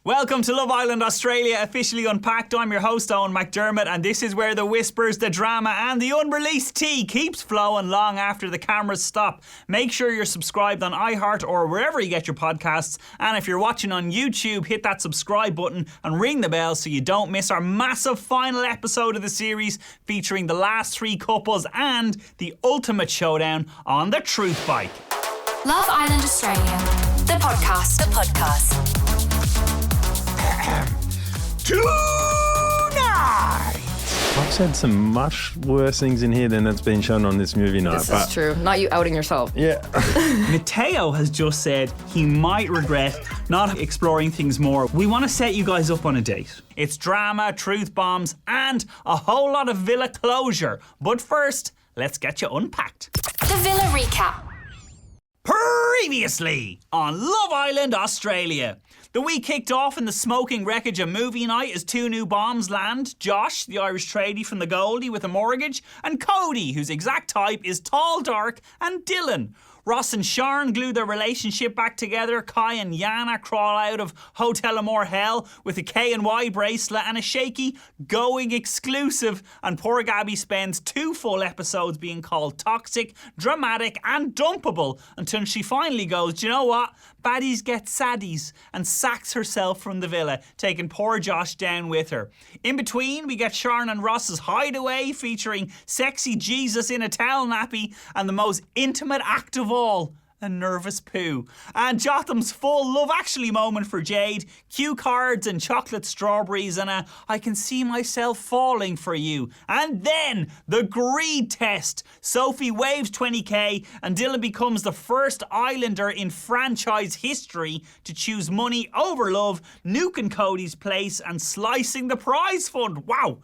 Welcome to Love Island Australia, officially Unpacked. I'm your host, Eoghan McDermott, and this is where the whispers, the drama and the unreleased tea keeps flowing long after the cameras stop. Make sure you're subscribed on iHeart or wherever you get your podcasts, and if you're watching on YouTube, hit that subscribe button and ring the bell so you don't miss our massive final episode of the series featuring the last three couples and the ultimate showdown on the truth bike. Love Island Australia, the podcast. Tonight! I've said some much worse things in here than that's been shown on this movie night. This is true. Not you outing yourself. Yeah. Mateo has just said he might regret not exploring things more. We want to set you guys up on a date. It's drama, truth bombs, and a whole lot of villa closure. But first, let's get you unpacked. The Villa Recap. Previously on Love Island Australia. The week kicked off in the smoking wreckage of movie night as two new bombs land. Josh, the Irish tradie from the Goldie with a mortgage, and Cody, whose exact type is tall, dark, and Dylan. Ross and Sharon glue their relationship back together. Kai and Yana crawl out of Hotel Amore hell with a K&Y bracelet and a shaky going exclusive. And poor Gabby spends 2 full episodes being called toxic, dramatic and dumpable until she finally goes, do you know what? Baddies get saddies, and sacks herself from the villa, taking poor Josh down with her. In between, we get Sharon and Ross's hideaway featuring sexy Jesus in a towel nappy and the most intimate act of all, a nervous poo. And Jotham's full Love Actually moment for Jade, cue cards and chocolate strawberries and a I can see myself falling for you. And then the greed test. Sophie waves 20k and Dylan becomes the first Islander in franchise history to choose money over love, nuking Cody's place and slicing the prize fund. Wow.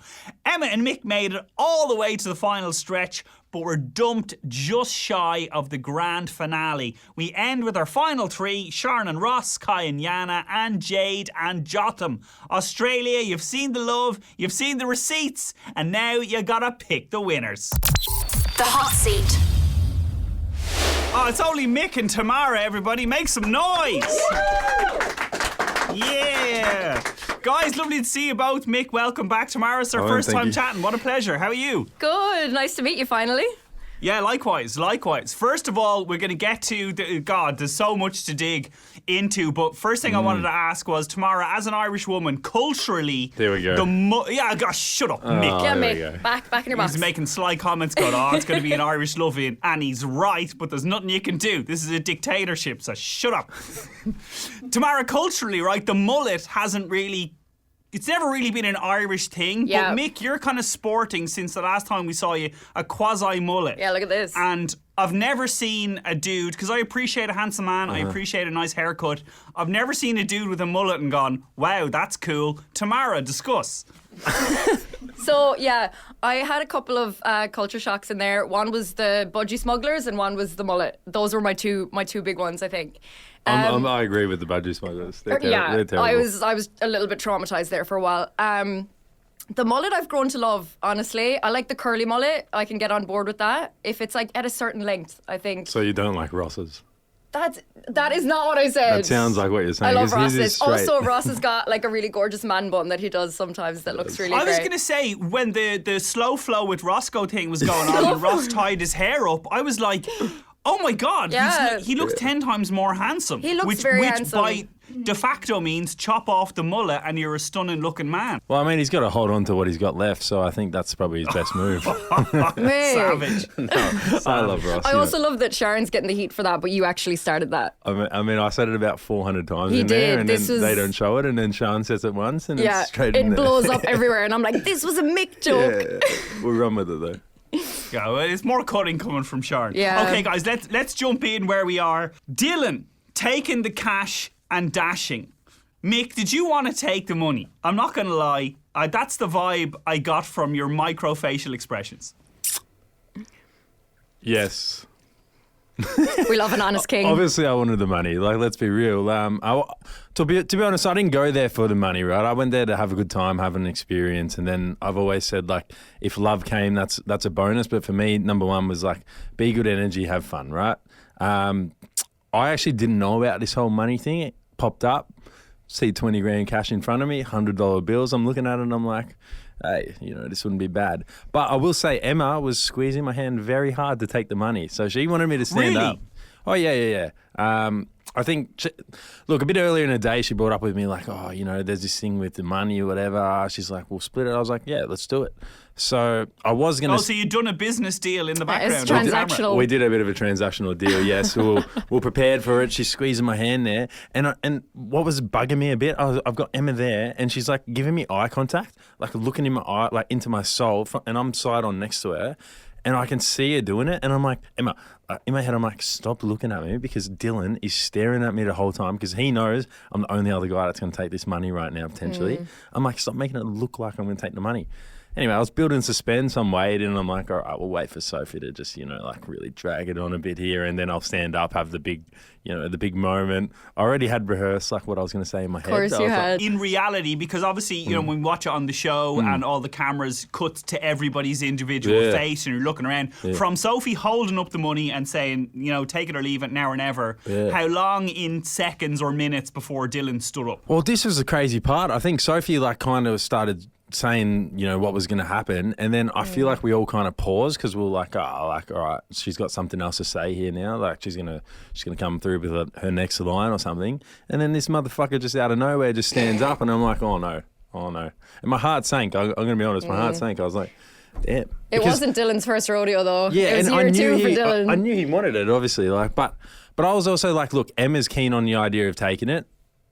Emma and Mick made it all the way to the final stretch, but were dumped just shy of the grand finale. We end with our final three, Sharon and Ross, Kai and Yana, and Jade and Jotham. Australia, you've seen the love, you've seen the receipts, and now you gotta pick the winners. The hot seat. Oh, it's only Mick and Tamara, everybody. Make some noise! Yeah! Guys, lovely to see you both. Mick, welcome back. Tamara, it's our first time chatting. What a pleasure. How are you? Good. Nice to meet you finally. Yeah, likewise. First of all, we're going to get to, there's so much to dig into, but first thing I wanted to ask was, Tamara, as an Irish woman, culturally... There we go. Shut up, Mick. Yeah, Mick. Back in your box. He's making sly comments going, it's going to be an Irish love-in, and he's right, but there's nothing you can do. This is a dictatorship, so shut up. Tamara, culturally, right, the mullet hasn't really... It's never really been an Irish thing, yeah. But Mick, you're kind of sporting since the last time we saw you, a quasi-mullet. Yeah, look at this. And I've never seen a dude, because I appreciate a handsome man, I appreciate a nice haircut. I've never seen a dude with a mullet and gone, wow, that's cool. Tamara, discuss. So, yeah, I had a couple of culture shocks in there. One was the budgie smugglers and one was the mullet. Those were my two big ones, I think. I agree with the budgie smugglers. They're terrible. I was a little bit traumatized there for a while. The mullet I've grown to love, honestly. I like the curly mullet. I can get on board with that. If it's like at a certain length, I think. So you don't like Ross's? That is not what I said. That sounds like what you're saying. I love Ross's. Also, Ross has got like a really gorgeous man bun that he does sometimes that looks really great. I was going to say, when the slow flow with Roscoe thing was going on and Ross tied his hair up, I was like... Oh my God, yeah. He looks 10 times more handsome. He looks very handsome. Which by de facto means chop off the mullet and you're a stunning looking man. Well, I mean, he's got to hold on to what he's got left, so I think that's probably his best move. Savage. I love Ross. I also love that Sharon's getting the heat for that, but you actually started that. I mean, I said it about 400 times He in did. there, and then they don't show it, and then Sharon says it once, and it's straight in it there. blows up everywhere, and I'm like, this was a Mick joke. Yeah, we'll run with it, though. Yeah, well, it's more cutting coming from Sharon. Yeah. Okay, guys, let's jump in where we are. Dylan taking the cash and dashing. Mick, did you want to take the money? I'm not going to lie. That's the vibe I got from your micro-facial expressions. Yes. We love an honest king. Obviously, I wanted the money. Like, let's be real. To be honest, I didn't go there for the money, right? I went there to have a good time, have an experience, and then I've always said, like, if love came, that's a bonus. But for me, number one was like, be good energy, have fun, right? I actually didn't know about this whole money thing. It popped up. see 20 grand cash in front of me, $100 bills. I'm looking at it and I'm like, hey, this wouldn't be bad. But I will say Emma was squeezing my hand very hard to take the money. So she wanted me to stand Really? up. Oh, yeah. I think, look, a bit earlier in the day, she brought up with me like, oh, there's this thing with the money or whatever. She's like, we'll split it. I was like, yeah, let's do it. So I was going to... Oh, so you'd done a business deal in the background. It's transactional. We did a bit of a transactional deal, yes. We're prepared for it. She's squeezing my hand there. And what was bugging me a bit, I've got Emma there and she's like giving me eye contact, like looking in my eye, like into my soul, and I'm side on next to her. And I can see her doing it. And I'm like, Emma, in my head, I'm like, stop looking at me because Dylan is staring at me the whole time because he knows I'm the only other guy that's going to take this money right now, potentially. I'm like, stop making it look like I'm going to take the money. Anyway, I was building suspense. I'm waiting. And I'm like, all right, we'll wait for Sophie to just, like really drag it on a bit here. And then I'll stand up, have the big, the big moment. I already had rehearsed like what I was going to say in my head. Of course you had. In reality, because obviously, when we watch it on the show and all the cameras cut to everybody's individual face and you're looking around, from Sophie holding up the money and saying, take it or leave it now or never, how long in seconds or minutes before Dylan stood up? Well, this was the crazy part. I think Sophie kind of started saying, what was going to happen. And then I feel like we all kind of paused because we were like, all right, she's got something else to say here now. Like she's going to come through with her next line or something. And then this motherfucker just out of nowhere just stands up and I'm like, oh no. And my heart sank. I'm going to be honest. My heart sank. I was like, damn. It wasn't Dylan's first rodeo though. Yeah. It was and year two for Dylan. I knew he wanted it, obviously. But I was also like, look, Emma's keen on the idea of taking it.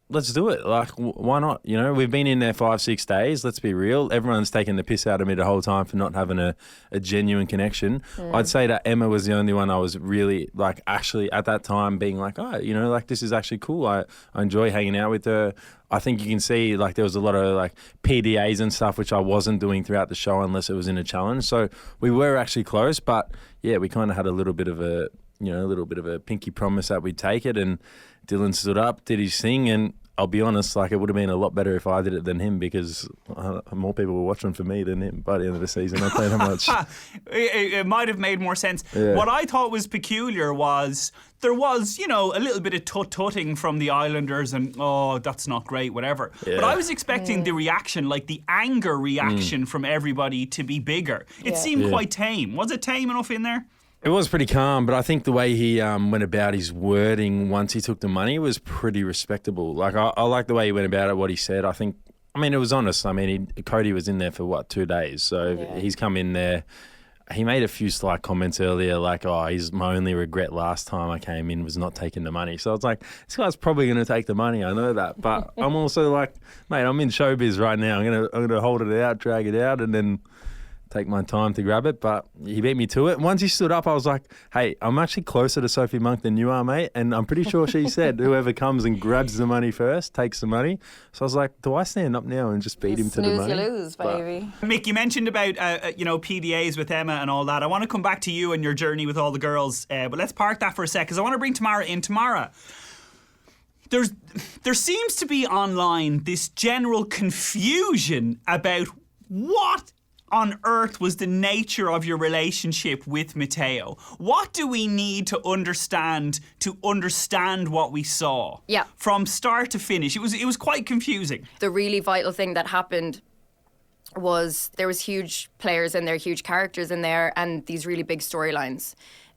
Let's do it. Like, why not? We've been in there 5-6 days. Let's be real. Everyone's taken the piss out of me the whole time for not having a genuine connection. I'd say that Emma was the only one I was really, actually at that time being like, oh, this is actually cool. I enjoy hanging out with her. I think you can see, there was a lot of, PDAs and stuff, which I wasn't doing throughout the show unless it was in a challenge. So we were actually close. But, yeah, we kind of had a little bit of a pinky promise that we'd take it. And Dylan stood up, did his thing, and I'll be honest, it would have been a lot better if I did it than him because more people were watching for me than him by the end of the season. I'll tell you how much. It might have made more sense. Yeah. What I thought was peculiar was there was, a little bit of tut-tutting from the Islanders and, oh, that's not great, whatever. Yeah. But I was expecting the reaction, the anger reaction from everybody to be bigger. It seemed quite tame. Was it tame enough in there? It was pretty calm, but I think the way he went about his wording once he took the money was pretty respectable. I like the way he went about it, what he said. It was honest. Cody was in there for, 2 days? So he's come in there. He made a few slight comments earlier he's my only regret last time I came in was not taking the money. So I was like, this guy's probably going to take the money. I know that. But I'm also like, mate, I'm in showbiz right now. I'm gonna hold it out, drag it out, and then take my time to grab it, but he beat me to it. Once he stood up, I was like, hey, I'm actually closer to Sophie Monk than you are, mate. And I'm pretty sure she said whoever comes and grabs the money first takes the money. So I was like, do I stand up now and just beat him to the money? Snooze, you lose, baby. Mick, you mentioned about, PDAs with Emma and all that. I want to come back to you and your journey with all the girls, but let's park that for a sec because I want to bring Tamara in. Tamara, there seems to be online this general confusion about what on earth was the nature of your relationship with Mateo? What do we need to understand what we saw? Yeah. From start to finish. It was quite confusing. The really vital thing that happened was there was huge players in there, huge characters in there, and these really big storylines.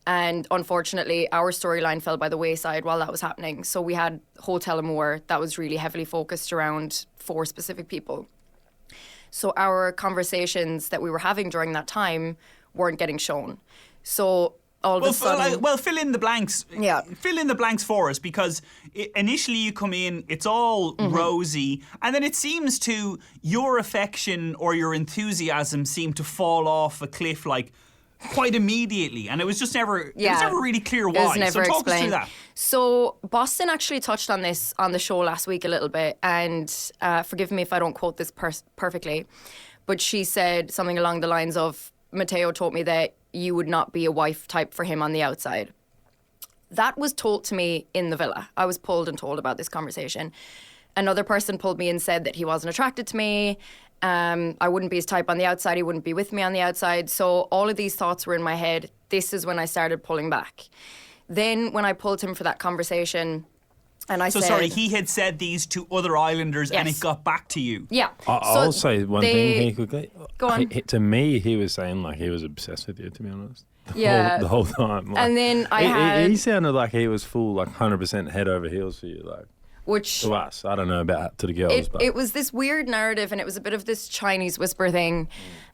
And unfortunately, our storyline fell by the wayside while that was happening. So we had Hotel Amour that was really heavily focused around 4 specific people. So our conversations that we were having during that time weren't getting shown. So all of a sudden... fill in the blanks. Yeah. Fill in the blanks for us because initially you come in, it's all rosy, and then it seems to your affection or your enthusiasm seem to fall off a cliff quite immediately, and it was just never it was never really clear why. It was never so talk explained. us through that. So Boston actually touched on this on the show last week a little bit, and forgive me if I don't quote this perfectly, but she said something along the lines of, Mateo told me that you would not be a wife type for him on the outside. That was told to me in the villa. I was pulled and told about this conversation. Another person pulled me and said that he wasn't attracted to me. I wouldn't be his type on the outside. He wouldn't be with me on the outside. So all of these thoughts were in my head. This is when I started pulling back. Then when I pulled him for that conversation, And I So said... Sorry, he had said these to other islanders and Yes. it got back to you. Yeah. I'll say one thing here quickly. Go on. To me, he was saying like he was obsessed with you, to be honest. The whole time. Like, And then I had... He sounded like he was full, like 100% head over heels for you, like. Which... To us. I don't know about to the girls, but... It was this weird narrative, and it was a bit of this Chinese whisper thing.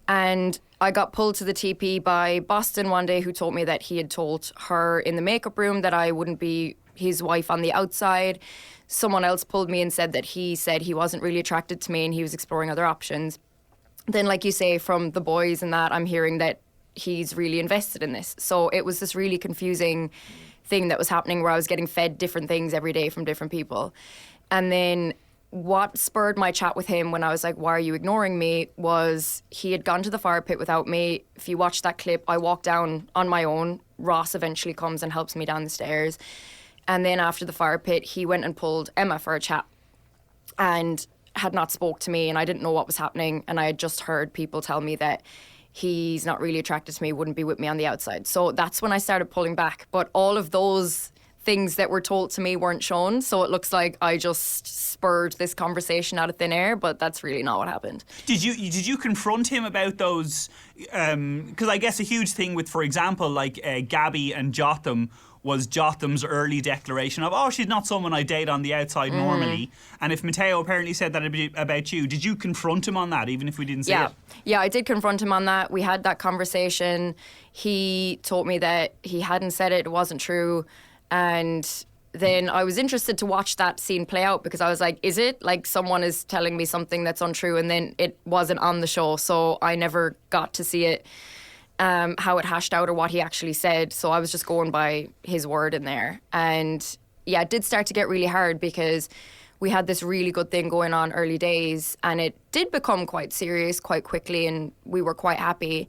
And I got pulled to the TP by Boston one day, who told me that he had told her in the makeup room that I wouldn't be his wife on the outside. Someone else pulled me and said he wasn't really attracted to me and he was exploring other options. Then, like you say, from the boys and that, I'm hearing that he's really invested in this. So it was this really confusing thing that was happening where I was getting fed different things every day from different people. And then what spurred my chat with him when I was like, why are you ignoring me, was he had gone to the fire pit without me. If you watch that clip, I walk down on my own. Ross eventually comes and helps me down the stairs. And then after the fire pit, he went and pulled Emma for a chat and had not spoke to me, and I didn't know what was happening. And I had just heard people tell me that he's not really attracted to me, wouldn't be with me on the outside. So that's when I started pulling back. But all of those things that were told to me weren't shown. So it looks like I just spurred this conversation out of thin air, but that's really not what happened. Did you confront him about those? Because I guess a huge thing with, for example, like Gabby and Jotham was Jotham's early declaration of, oh, she's not someone I date on the outside normally. And if Mateo apparently said that about you, did you confront him on that, even if we didn't see it? Yeah, I did confront him on that. We had that conversation. He told me that he hadn't said it wasn't true. And then I was interested to watch that scene play out because I was like, is it? Like someone is telling me something that's untrue, and then it wasn't on the show. So I never got to see it. How it hashed out or what he actually said. So I was just going by his word in there. And yeah, it did start to get really hard because we had this really good thing going on early days, and it did become quite serious quite quickly, and we were quite happy.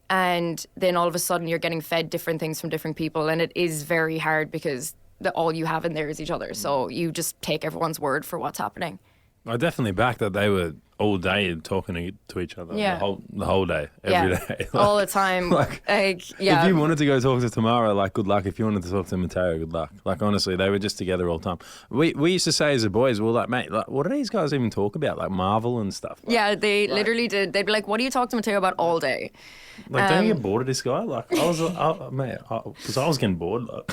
And then all of a sudden you're getting fed different things from different people, and it is very hard because all you have in there is each other. So you just take everyone's word for what's happening. I definitely back that they were all day talking to each other the whole day, every day. Like, all the time. If you wanted to go talk to Tamara, like, good luck. If you wanted to talk to Mateo, good luck. Like, honestly, they were just together all the time. We used to say as a boys, we're like, mate, like, what do these guys even talk about? Like Marvel and stuff. Like, yeah, they literally did. They'd be like, what do you talk to Mateo about all day? Like, don't you get bored of this guy? Like, I was, because I was getting bored. Like.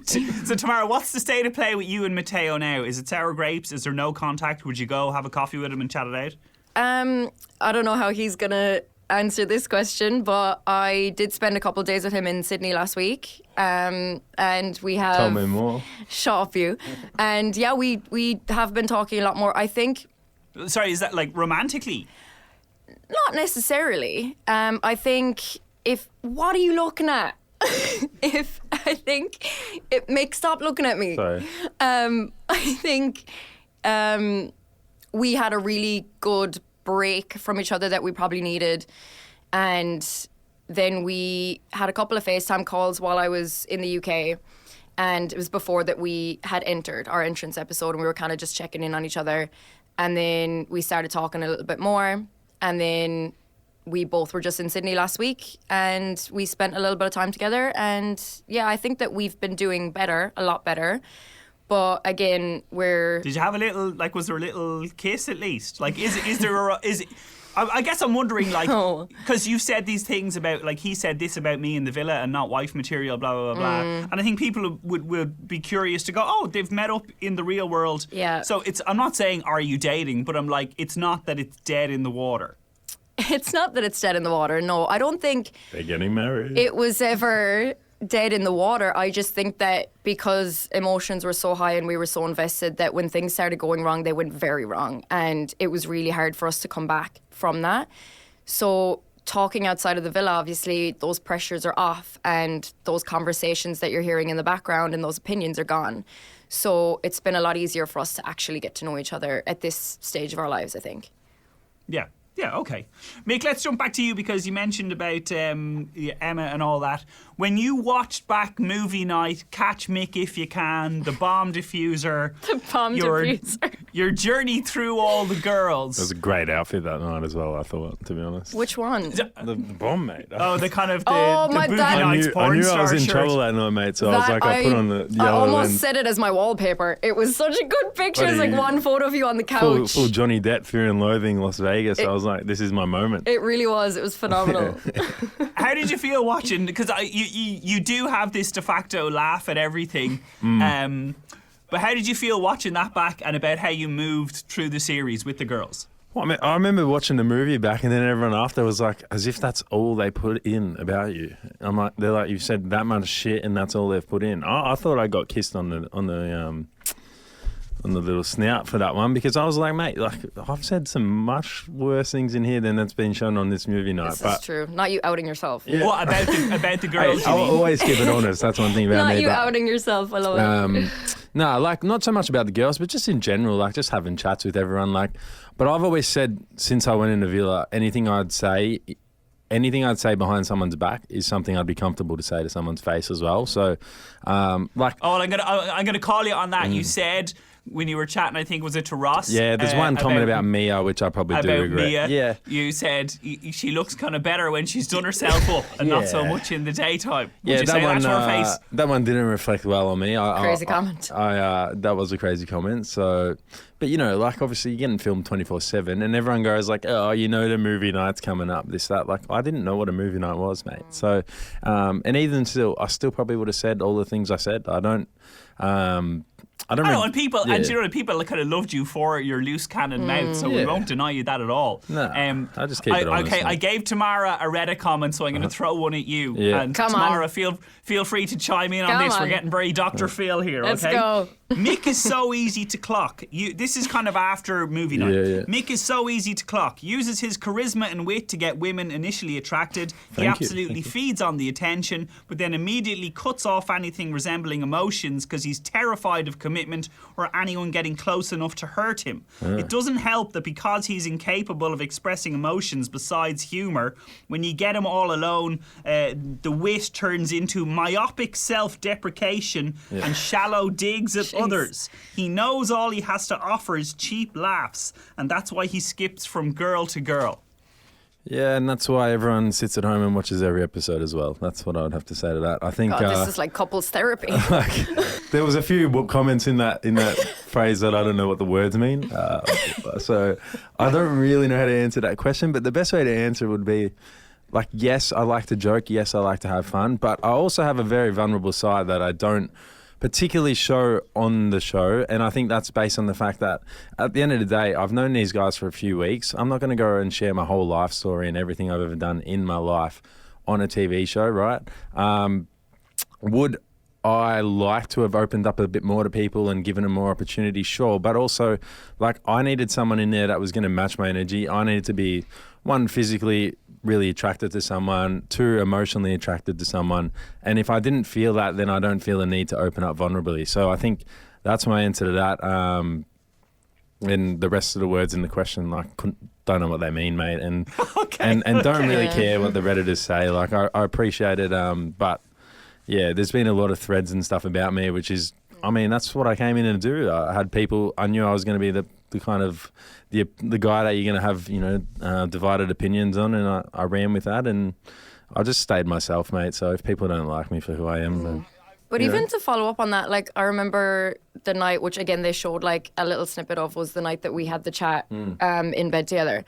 So, Tamara, what's the state of play with you and Mateo now? Is it sour grapes? Is there no contact? Would you go have a coffee with him and chat it out? I don't know how he's going to answer this question, but I did spend a couple of days with him in Sydney last week. And we have... Tell me more. Shut up, you. And yeah, we have been talking a lot more. I think... Sorry, is that like romantically? Not necessarily. I think what are you looking at? Mick, stop looking at me. Sorry. I think we had a really good break from each other that we probably needed. And then we had a couple of FaceTime calls while I was in the UK. And it was before that we had entered our entrance episode, and we were kind of just checking in on each other. And then we started talking a little bit more. And then we both were just in Sydney last week, and we spent a little bit of time together. And yeah, I think that we've been doing better, a lot better. But again, Did you have a little, like, was there a little kiss at least? Like, is there I guess I'm wondering, like, because you've said these things about, like, he said this about me in the villa and not wife material, blah, blah, blah, blah. And I think people would be curious to go, oh, they've met up in the real world. Yeah. So I'm not saying, are you dating? But I'm like, it's not that it's dead in the water. It's not that it's dead in the water. No, I don't think They're getting married. it was ever dead in the water. I just think that because emotions were so high and we were so invested, that when things started going wrong, they went very wrong. And it was really hard for us to come back from that. So talking outside of the villa, obviously, those pressures are off, and those conversations that you're hearing in the background and those opinions are gone. So it's been a lot easier for us to actually get to know each other at this stage of our lives, I think. Yeah. Yeah, okay. Mick, let's jump back to you because you mentioned about Emma and all that. When you watched back movie night, Catch Mick If You Can, The Bomb Diffuser... The Bomb Diffuser. your journey through all the girls. It was a great outfit that night as well, I thought, to be honest. Which one? The bomb, mate. Oh, the kind of the my boogie dad- nights I porn knew I star was in shirt. trouble that night, mate, so I was That like, I put on the I yellow almost and set it as my wallpaper. It was such a good picture. It's like Buddy, one photo of you on the full couch. Johnny Depp, Fear and Loathing, Las Vegas. I was like, this is my moment. It really was. It was phenomenal. How did you feel watching? Because you do have this de facto laugh at everything. But how did you feel watching that back and about how you moved through the series with the girls? Well, I mean, I remember watching the movie back, and then everyone after was like, as if that's all they put in about you. I'm like, they're like, you've said that much shit, and that's all they've put in. I thought I got kissed on the little snout for that one, because I was like, mate, like I've said some much worse things in here than that's been shown on this movie night. This is true. Not you outing yourself. Yeah. What about the Hey, girls? I'll you mean? always keep it honest. That's one thing about Not me. you but, outing yourself. I love it. no, like not so much about the girls, but just in general, like just having chats with everyone. Like, but I've always said since I went into Villa, anything I'd say behind someone's back is something I'd be comfortable to say to someone's face as well. So, like, Oh, well, I'm gonna call you on that. You said when you were chatting, I think was it to Ross? yeah, there's one comment about Mia, which I probably do about regret. Mia. Yeah. You said she looks kind of better when she's done herself up and not so Yeah. much in the daytime. Would Yeah, you say that to her face? that one didn't reflect well on me. Crazy comment. That was a crazy comment. So, but you know, like obviously you're getting filmed 24/7, and everyone goes like, "Oh, you know, the movie night's coming up." This, that. Like, I didn't know what a movie night was, mate. So, and even still, I still probably would have said all the things I said. I don't I know, really- and people, yeah. and you know, people kind of loved you for your loose cannon mouth, so we Yeah. won't deny you that at all. No, I just keep it honest, Okay, mate. I gave Tamara a Reddit comment, so I'm going to throw one at you. Yeah. And Come on. Tamara, feel free to chime in on Come this. We're on. getting very Dr. Phil here, Let's okay? go. Mick is so easy to clock. This is kind of after movie night. Yeah. Mick is so easy to clock. Uses his charisma and wit to get women initially attracted. He Thank you. absolutely feeds on the attention, but then immediately cuts off anything resembling emotions because he's terrified of commitment or anyone getting close enough to hurt him. It doesn't help that because he's incapable of expressing emotions besides humour, when you get him all alone, the wit turns into myopic self-deprecation and shallow digs at others. He knows all he has to offer is cheap laughs, and that's why he skips from girl to girl. Yeah, and that's why everyone sits at home and watches every episode as well. That's what I would have to say to that. I think God, this is like couples therapy. like, there was a few comments in that phrase that I don't know what the words mean. So I don't really know how to answer that question. But the best way to answer would be, like, yes, I like to joke. Yes, I like to have fun. But I also have a very vulnerable side that I don't particularly show on the show, and I think that's based on the fact that at the end of the day, I've known these guys for a few weeks. I'm not going to go and share my whole life story and everything I've ever done in my life on a TV show, right? Would I like to have opened up a bit more to people and given them more opportunity? Sure, but also, like, I needed someone in there that was going to match my energy. I needed to be, one, physically really attracted to someone, two, emotionally attracted to someone. And if I didn't feel that, then I don't feel the need to open up vulnerably. So I think that's my answer to that. And the rest of the words in the question, like, don't know what they mean, mate. And and don't really care what the Redditors say. Like, I appreciate it. But yeah, there's been a lot of threads and stuff about me, which is, I mean, that's what I came in to do. I had people, I knew I was going to be the kind of the guy that you're going to have, you know, divided opinions on, and I ran with that, and I just stayed myself, mate. So if people don't like me for who I am, then, But you even know. to follow up on that, like, I remember the night, which again they showed like a little snippet of, was the night that we had the chat in bed together.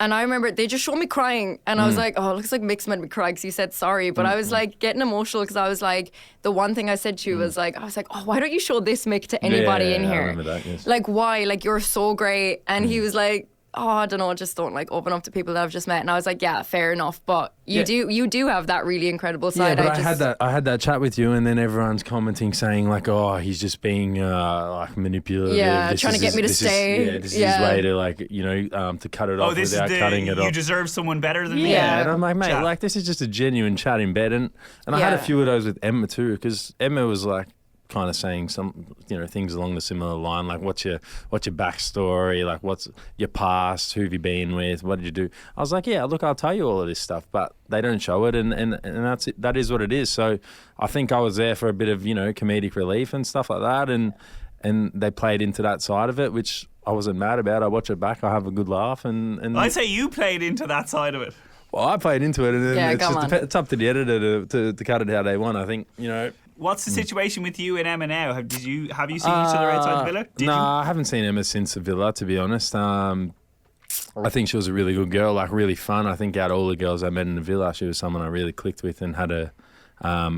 And I remember they just showed me crying, and I was like, oh, it looks like Mick's made me cry because he said sorry. But I was like getting emotional because I was like, the one thing I said to you was like, I was like, oh, why don't you show this Mick to anybody in I here? remember that, yes. Like, why? Like, you're so great. And he was like, oh, I don't know, just don't like open up to people that I've just met. And I was like, yeah, fair enough. But you do have that really incredible side. Yeah, but I had that chat with you, and then everyone's commenting saying like, oh, he's just being like manipulative. Yeah, This trying to is get me to this is- stay. yeah, this is Yeah. his way to, like, you know, to cut it off This is without cutting it you off. deserve someone better than me. Yeah, and I'm like, mate, Chat. like, this is just a genuine chat in bed. And I had a Yeah. few of those with Emma too, because Emma was like kind of saying some, you know, things along the similar line, like, what's your backstory, like, what's your past, who have you been with, what did you do? I was like, yeah, look, I'll tell you all of this stuff, but they don't show it, and that's it. That is what it is. So I think I was there for a bit of, you know, comedic relief and stuff like that, and they played into that side of it, which I wasn't mad about. I watch it back. I have a good laugh, and I'd say you played into that side of it. Well, I played into it, and then Yeah, it's up to the editor to cut it how they want. I think, you know. What's the situation with you and Emma now? Have you seen each other outside the villa? No, I haven't seen Emma since the villa, to be honest. I think she was a really good girl, like really fun. I think out of all the girls I met in the villa, she was someone I really clicked with and had a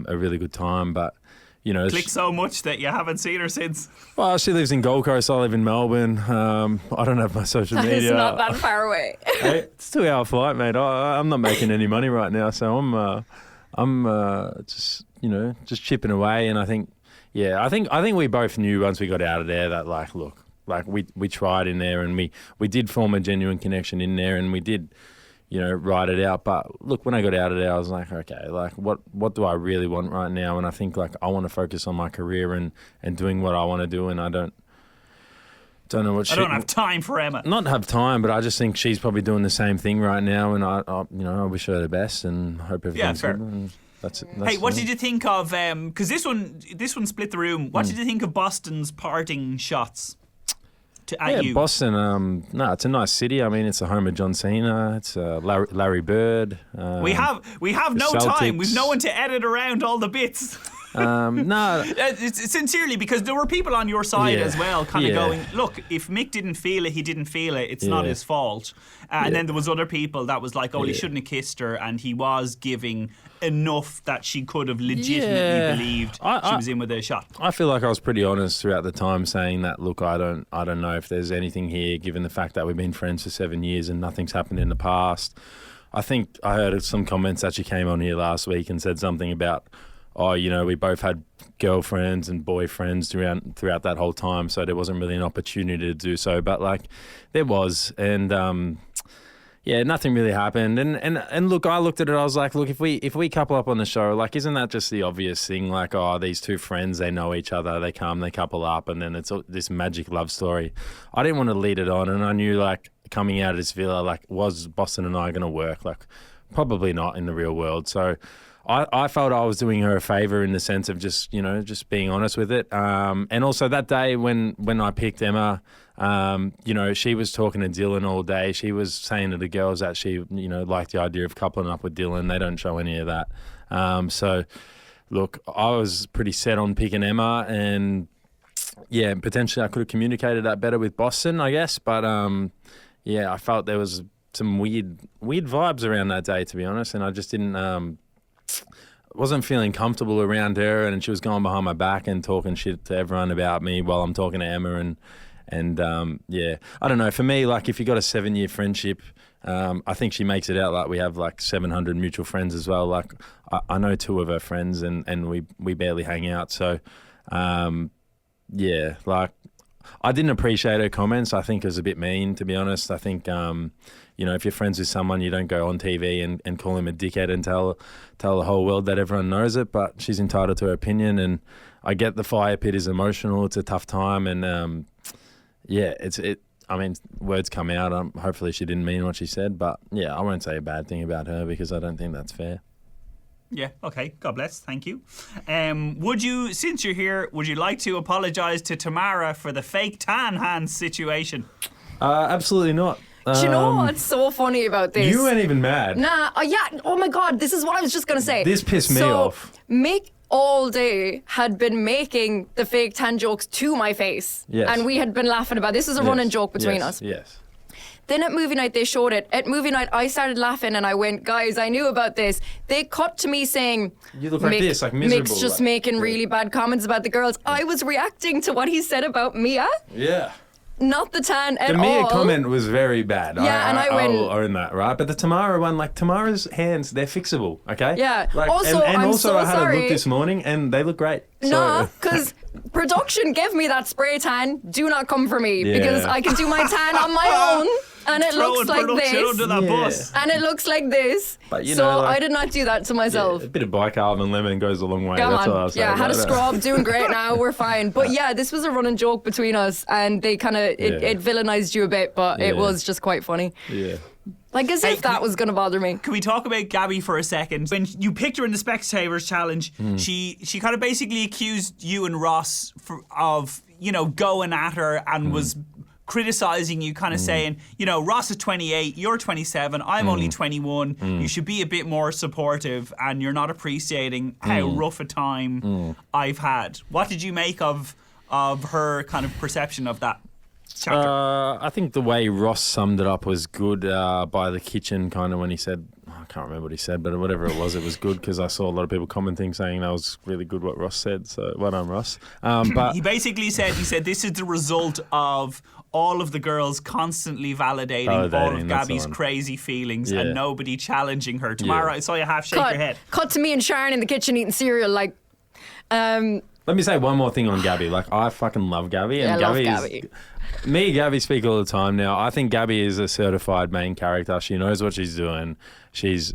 really good time. But, you know, Clicked so much that you haven't seen her since. Well, she lives in Gold Coast. I live in Melbourne. I don't have my social media. It's not that far away. Hey, it's a 2-hour flight, mate. I'm not making any money right now, so I'm just, you know, just chipping away. And I think we both knew once we got out of there that, like, look, like we tried in there, and we did form a genuine connection in there, and we did, you know, ride it out. But look, when I got out of there, I was like, okay, like what do I really want right now? And I think, like, I want to focus on my career and doing what I want to do, and I don't know what. I don't have time for Emma. Not have time, but I just think she's probably doing the same thing right now, and I you know, I wish her the best and hope everything's fair. good. And that's it. Hey, what did you think of? Because this one split the room. What did you think of Boston's parting shots? At you? Boston. No, it's a nice city. I mean, it's the home of John Cena. It's Larry Bird. We have no Celtics. time. We've no one to edit around all the bits. No, Sincerely, because there were people on your side Yeah. as well, kind of Yeah. going, look, if Mick didn't feel it, he didn't feel it. It's not Yeah. his fault. And then there was other people that was like, oh, he shouldn't have kissed her, and he was giving enough that she could have legitimately Yeah. believed she was in with a shot. I feel like I was pretty honest throughout the time, saying that, look, I don't know if there's anything here, given the fact that we've been friends for 7 years and nothing's happened in the past. I think I heard some comments that she came on here last week and said something about, oh, you know, we both had girlfriends and boyfriends throughout that whole time, so there wasn't really an opportunity to do so. But, like, there was, and yeah, nothing really happened. And look, I looked at it, I was like, look, if we couple up on the show, like, isn't that just the obvious thing? Like, oh, these two friends, they know each other, they couple up, and then it's this magic love story. I didn't want to lead it on, and I knew, like, coming out of this villa, like, was Boston and I going to work? Like, probably not in the real world. So I felt I was doing her a favour in the sense of just, you know, just being honest with it. And also that day when I picked Emma, you know, she was talking to Dylan all day. She was saying to the girls that she, you know, liked the idea of coupling up with Dylan. They don't show any of that. So, look, I was pretty set on picking Emma, and yeah, potentially I could have communicated that better with Boston, I guess. But yeah, I felt there was some weird vibes around that day, to be honest, and I just didn't. Wasn't feeling comfortable around her, and she was going behind my back and talking shit to everyone about me while I'm talking to Emma, and yeah, I don't know. For me, like, if you got a 7-year friendship, I think she makes it out like we have like 700 mutual friends as well. Like, I know 2 of her friends, and we barely hang out. So yeah, like, I didn't appreciate her comments. I think it was a bit mean, to be honest. I think you know, if you're friends with someone, you don't go on TV and call him a dickhead and tell the whole world that everyone knows it. But she's entitled to her opinion, and I get the fire pit is emotional. It's a tough time, and yeah, I mean, words come out. Hopefully, she didn't mean what she said, but yeah, I won't say a bad thing about her because I don't think that's fair. Yeah, okay. God bless. Thank you. Would you, since you're here, would you like to apologise to Tamara for the fake tan hands situation? Absolutely not. Do you know what's so funny about this? You weren't even mad. Nah, yeah. Oh my God, this is what I was just gonna say. This pissed me off. Mick all day had been making the fake tan jokes to my face, Yes. and we had been laughing about this. Is a running joke between us. Yes. Then at movie night they showed it. At movie night I started laughing and I went, guys, I knew about this. They cut to me saying, You look like this, like miserable. Mick's just like, making really bad comments about the girls. I was reacting to what he said about Mia, Yeah. not the tan at The all. Mia comment was very bad. Yeah, and I went- I'll own that, right? But the Tamara one, like, Tamara's hands, they're fixable, okay? Yeah. Like, Also, and I'm also so I had a sorry. look this morning, and they look great. No, So- because production gave me that spray tan. Do not come for me Yeah. because I can do my tan on my own, and it Throwing looks like production this. under that Yeah. bus. And it looks like this. But, you so know, like- I did not do that to myself. a bit of bicarb and lemon goes a long way. Come That's on. all I'll say. Yeah, had a But, scrub, doing great now, we're fine. But yeah, this was a running joke between us, and they kind of, it villainized you a bit, but it Yeah. was just quite funny. Yeah. Like, as if that was going to bother me. Can we talk about Gabby for a second? When you picked her in the Spectators Challenge, she kind of basically accused you and Ross of, you know, going at her and was criticizing you, kind of saying, you know, Ross is 28, you're 27, I'm only 21. You should be a bit more supportive, and you're not appreciating how rough a time I've had. What did you make of her kind of perception of that chapter? I think the way Ross summed it up was good by the kitchen, kind of when he said, I can't remember what he said, but whatever it was good because I saw a lot of people commenting saying that was really good what Ross said. So well done, Ross. But he basically said, this is the result of all of the girls constantly validating all of Gabby's crazy feelings and nobody challenging her. Tamara, I saw you half shake your head. Cut to me and Sharon in the kitchen eating cereal, like. Let me say one more thing on Gabby. Like, I fucking love Gabby. And I love Gabby. Me and Gabby speak all the time now. I think Gabby is a certified main character. She knows what she's doing. She's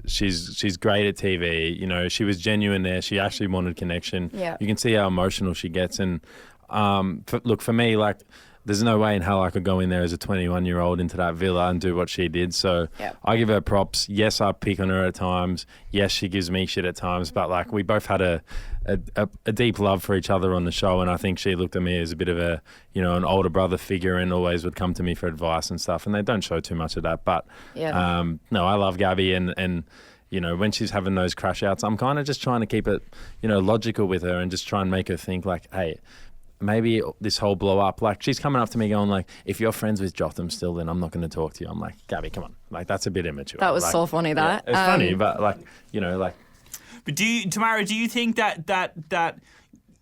great at TV. You know, she was genuine there. She actually wanted connection. Yeah. You can see how emotional she gets. And for me, like, there's no way in hell I could go in there as a 21-year-old into that villa and do what she did. So I give her props. Yes, I pick on her at times. Yes, she gives me shit at times. But like, we both had a deep love for each other on the show, and I think she looked at me as a bit of a, you know, an older brother figure, and always would come to me for advice and stuff. And they don't show too much of that. But no, I love Gabby, and you know, when she's having those crash outs, I'm kind of just trying to keep it, you know, logical with her and just try and make her think like, hey, maybe this whole blow up, like, she's coming up to me going like, if you're friends with Jotham still, then I'm not going to talk to you. I'm like, Gabby, come on. Like, that's a bit immature. That was like, so funny, that. Yeah, it's funny, but like, you know, like. But Tamara, do you think that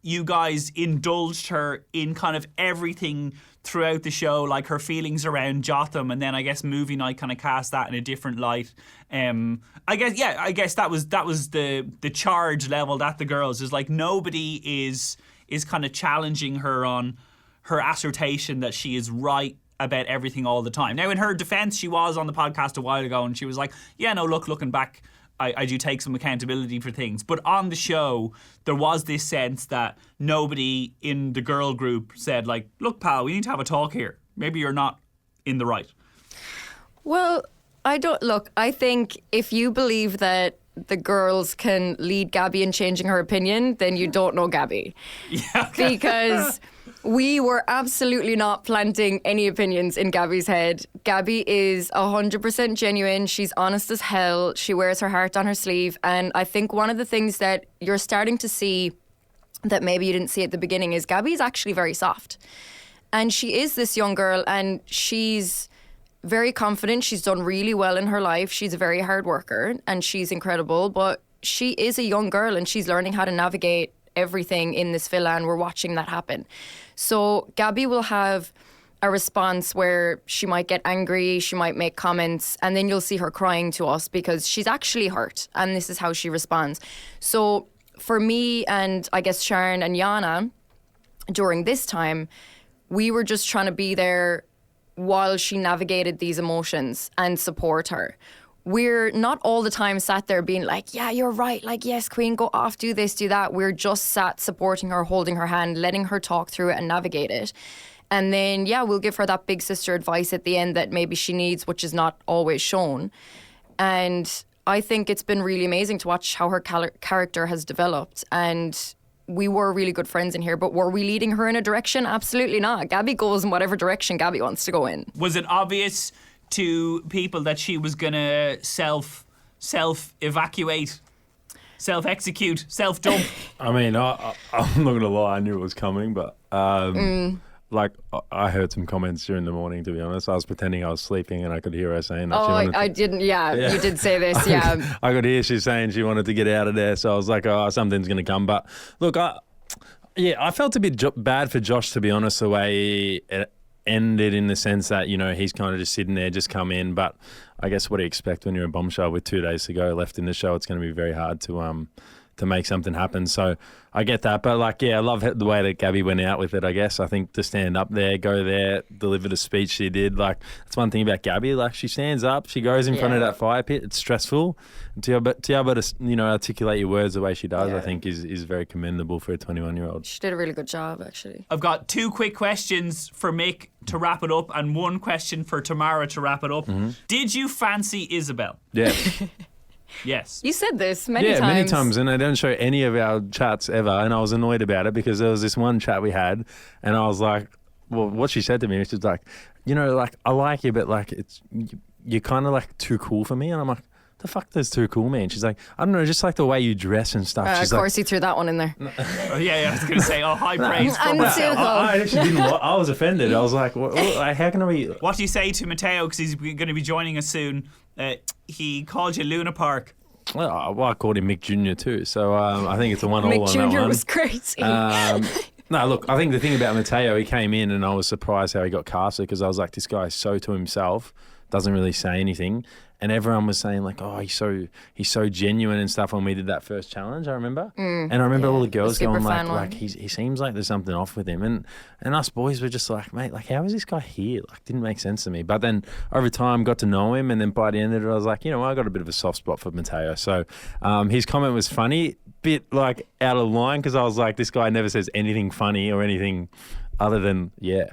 you guys indulged her in kind of everything throughout the show, like her feelings around Jotham, and then I guess movie night kind of cast that in a different light? I guess that was the charge leveled at the girls, is like nobody is kind of challenging her on her assertion that she is right about everything all the time. Now, in her defense, she was on the podcast a while ago and she was like, yeah, no, looking back, I do take some accountability for things. But on the show, there was this sense that nobody in the girl group said like, look, pal, we need to have a talk here. Maybe you're not in the right. Well, I think if you believe that the girls can lead Gabby in changing her opinion, then you don't know Gabby. Yeah. Because we were absolutely not planting any opinions in Gabby's head. Gabby is 100% genuine. She's honest as hell. She wears her heart on her sleeve. And I think one of the things that you're starting to see that maybe you didn't see at the beginning is Gabby is actually very soft. And she is this young girl, and she's very confident. She's done really well in her life. She's a very hard worker and she's incredible, but she is a young girl and she's learning how to navigate everything in this villa, and we're watching that happen. So Gabby will have a response where she might get angry, she might make comments, and then you'll see her crying to us because she's actually hurt, and this is how she responds. So for me and I guess Sharon and Yana, during this time, we were just trying to be there while she navigated these emotions and support her. We're not all the time sat there being like, yeah, you're right, like, yes, Queen, go off, do this, do that. We're just sat supporting her, holding her hand, letting her talk through it and navigate it. And then, yeah, we'll give her that big sister advice at the end that maybe she needs, which is not always shown. And I think it's been really amazing to watch how her character has developed. And we were really good friends in here, but were we leading her in a direction? Absolutely not. Gabby goes in whatever direction Gabby wants to go in. Was it obvious to people that she was going to self-evacuate, self-execute, self-dump? I mean, I'm not going to lie, I knew it was coming, but like, I heard some comments during the morning, to be honest. I was pretending I was sleeping and I could hear her saying that. I didn't, yeah, you did say this, yeah. I could hear she saying she wanted to get out of there, so I was like, oh, something's going to come. But look, I felt a bit bad for Josh, to be honest, the way it ended, in the sense that, you know, he's kind of just sitting there, just come in. But I guess what do you expect when you're a bombshell with 2 days to go left in the show? It's going to be very hard to make something happen. So I get that. But like, yeah, I love the way that Gabby went out with it, I guess. I think to stand up there, go there, deliver the speech she did. Like, that's one thing about Gabby. Like, she stands up, she goes in front of that fire pit. It's stressful. And to be able to, you know, articulate your words the way she does, I think is very commendable for a 21-year-old. She did a really good job, actually. I've got 2 quick questions for Mick to wrap it up and 1 question for Tamara to wrap it up. Mm-hmm. Did you fancy Isabel? Yeah. Yes. You said this many times. Yeah, many times, and I don't show any of our chats ever, and I was annoyed about it because there was this one chat we had, and I was like, well, what she said to me, she's like, you know, like, I like you, but like, you're kind of like too cool for me. And I'm like, the fuck does too cool mean? She's like, I don't know, just like the way you dress and stuff. Of course, he threw that one in there. I was going to say, high praise from I'm Mateo. too cool. I actually didn't. I was offended. I was like, how can I be? What do you say to Mateo? Because he's going to be joining us soon. He called you Luna Park. Well, I called him Mick Jr. too. So I think it's a 1-1 on that Mick Jr. one. was crazy. No, look, I think the thing about Mateo, he came in and I was surprised how he got casted because I was like, this guy's so to himself, doesn't really say anything. And everyone was saying like, oh, he's so genuine and stuff when we did that first challenge, I remember. And I remember all the girls going like he seems like there's something off with him. And us boys were just like, mate, like how is this guy here? Like didn't make sense to me. But then over time got to know him and then by the end of it I was like, you know, I got a bit of a soft spot for Mateo. So his comment was funny, bit like out of line because I was like, this guy never says anything funny or anything other than yeah.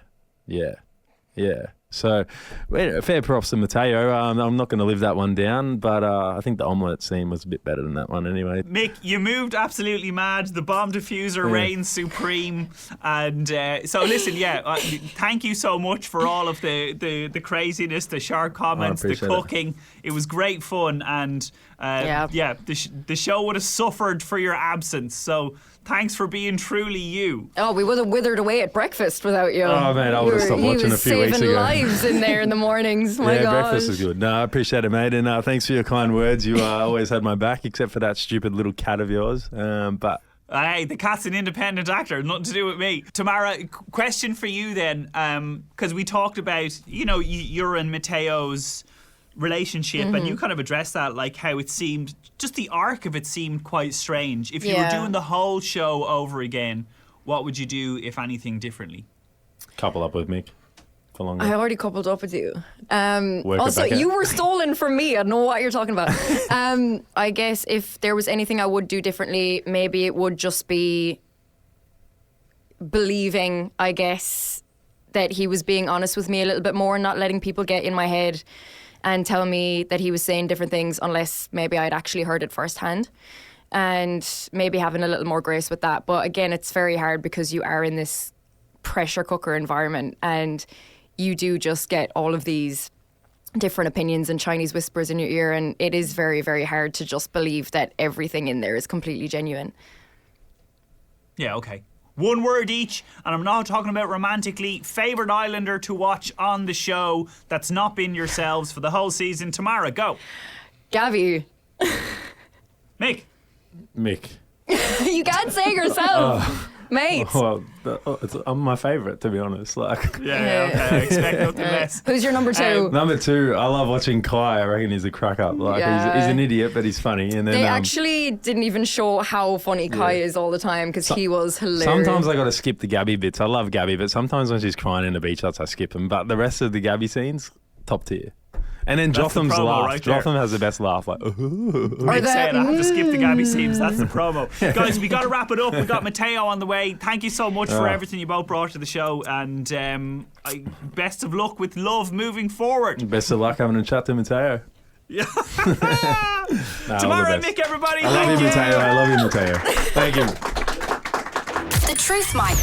So, fair props to Mateo. I'm not going to live that one down, but I think the omelette scene was a bit better than that one anyway. Mick, you moved absolutely mad. The bomb diffuser reigns supreme. And so, listen, thank you so much for all of the craziness, the sharp comments, the cooking. It was great fun. And, the show would have suffered for your absence. So, thanks for being truly you. Oh, we would have withered away at breakfast without you. Oh, man, I would have stopped watching a few weeks ago. He was saving lives in there in the mornings. My God. Breakfast is good. No, I appreciate it, mate. And thanks for your kind words. You always had my back, except for that stupid little cat of yours. But hey, the cat's an independent actor, nothing to do with me. Tamara, question for you then, because we talked about, you know, you're and Mateo's relationship and you kind of addressed that, like how it seemed, just the arc of it seemed quite strange. If you were doing the whole show over again, what would you do, if anything, differently? Couple up with Mick for longer. I already coupled up with you. Also, you were stolen from me. I don't know what you're talking about. I guess if there was anything I would do differently, maybe it would just be believing, I guess, that he was being honest with me a little bit more and not letting people get in my head and tell me that he was saying different things unless maybe I'd actually heard it firsthand, and maybe having a little more grace with that. But again, it's very hard because you are in this pressure cooker environment and you do just get all of these different opinions and Chinese whispers in your ear, and it is very, very hard to just believe that everything in there is completely genuine. Yeah, okay. One word each, and I'm not talking about romantically. Favourite Islander to watch on the show that's not been yourselves for the whole season. Tamara, go. Gabby. Mick. You can't say yourself. Mate. Well, I'm my favourite, to be honest. Like, yeah, okay. I expect nothing less. Who's your number two? Number two, I love watching Kai. I reckon he's a crack up. Like, he's an idiot, but he's funny. And then they actually didn't even show how funny Kai is all the time because he was hilarious. Sometimes I got to skip the Gabby bits. I love Gabby, but sometimes when she's crying in the beach huts, I skip them. But the rest of the Gabby scenes, top tier. And then Jotham's laugh. Right, Jotham has the best laugh. Like, Mick said, I have to skip the Gabby scenes. That's the promo. Guys, we got to wrap it up. We've got Mateo on the way. Thank you so much for everything you both brought to the show. And best of luck with love moving forward. Best of luck having a chat to Mateo. Yeah. Tamara and Mick, everybody. I love you, Mateo. I love you, Mateo. Thank you. The Truth Mic.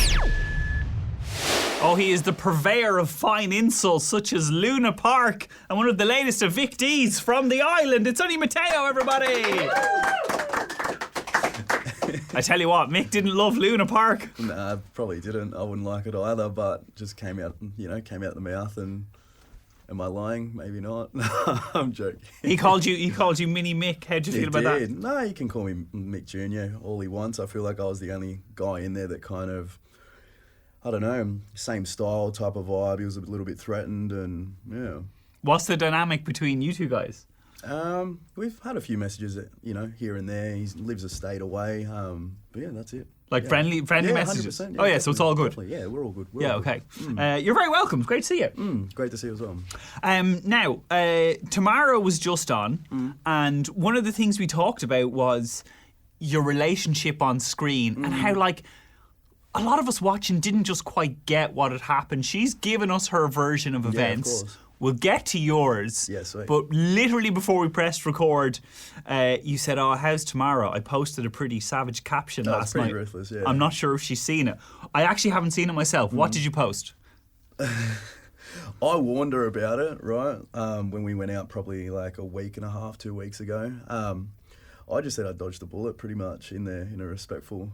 Oh, he is the purveyor of fine insults such as Luna Park and one of the latest evictees from the island. It's only Mateo, everybody. I tell you what, Mick didn't love Luna Park. Nah, probably didn't. I wouldn't like it either, but just came out the mouth. And am I lying? Maybe not. I'm joking. He called you Mini Mick. How'd you feel about that? No, you can call me Mick Jr. all he wants. I feel like I was the only guy in there that kind of, I don't know, same style, type of vibe. He was a little bit threatened, and yeah. What's the dynamic between you two guys? We've had a few messages, here and there. He lives a state away, but yeah, that's it. Like friendly messages? 100%, oh yeah, so it's all good. Definitely. Yeah, we're all good. Okay. You're very welcome. Great to see you. Great to see you as well. Now, Tamara was just on, and one of the things we talked about was your relationship on screen and how, like, a lot of us watching didn't just quite get what had happened. She's given us her version of events. Yeah, of course. We'll get to yours. Yes, right. But literally before we pressed record, you said, "Oh, how's Tamara?" I posted a pretty savage caption last night. Ruthless, yeah. I'm not sure if she's seen it. I actually haven't seen it myself. What did you post? I warned her about it, right? When we went out probably like a week and a half, 2 weeks ago. I just said I dodged the bullet pretty much in a respectful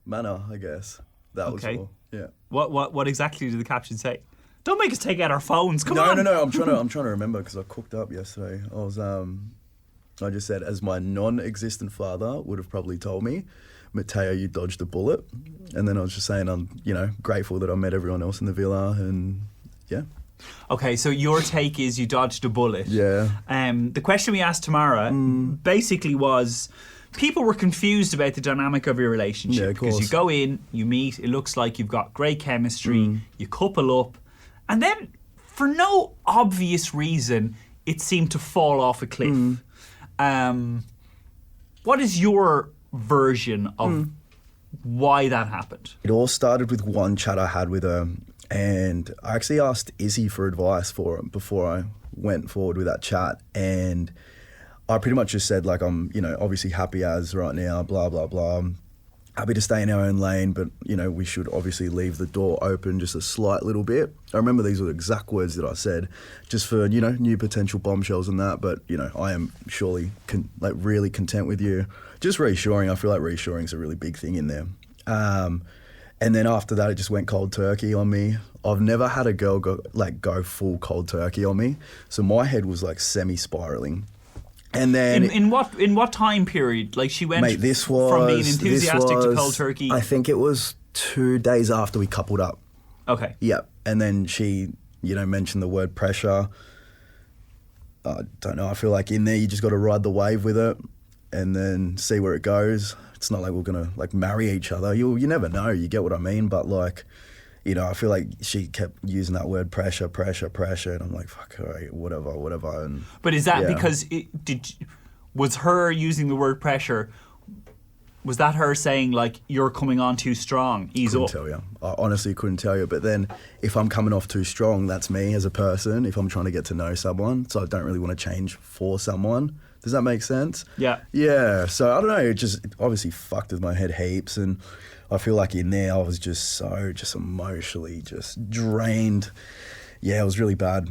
manner, I guess. That was all. Yeah. What exactly did the caption say? Don't make us take out our phones. Come no, on. No. I'm trying to remember because I cooked up yesterday. I just said, as my non-existent father would have probably told me, Mateo, you dodged a bullet. And then I was just saying I'm, grateful that I met everyone else in the villa and yeah. Okay, so your take is you dodged a bullet. Yeah. The question we asked Tamara basically was, people were confused about the dynamic of your relationship. Yeah, of course. Because you go in, you meet, it looks like you've got great chemistry, you couple up, and then for no obvious reason, it seemed to fall off a cliff. What is your version of why that happened? It all started with one chat I had with her, and I actually asked Izzy for advice for it before I went forward with that chat, and I pretty much just said, like, I'm, obviously happy as right now, blah, blah, blah. Happy to stay in our own lane, but, we should obviously leave the door open just a slight little bit. I remember these were the exact words that I said, just for, new potential bombshells and that, but, I am surely, really content with you. Just reassuring, I feel like reassuring is a really big thing in there. And then after that, it just went cold turkey on me. I've never had a girl go full cold turkey on me. So my head was like semi-spiraling. And then in what time period? Like she went from being enthusiastic to cold turkey. I think it was 2 days after we coupled up. Okay. Yep. And then she, mentioned the word pressure. I don't know. I feel like in there you just got to ride the wave with it and then see where it goes. It's not like we're gonna marry each other. You never know. You get what I mean? But I feel like she kept using that word pressure, and I'm like, fuck, all right, whatever. And but is that because was her using the word pressure? Was that her saying you're coming on too strong? Ease up. Couldn't tell you. I honestly couldn't tell you. But then if I'm coming off too strong, that's me as a person. If I'm trying to get to know someone, so I don't really want to change for someone. Does that make sense? Yeah. Yeah. So I don't know. It obviously fucked with my head heaps, and I feel like in there I was just emotionally drained. Yeah, it was really bad.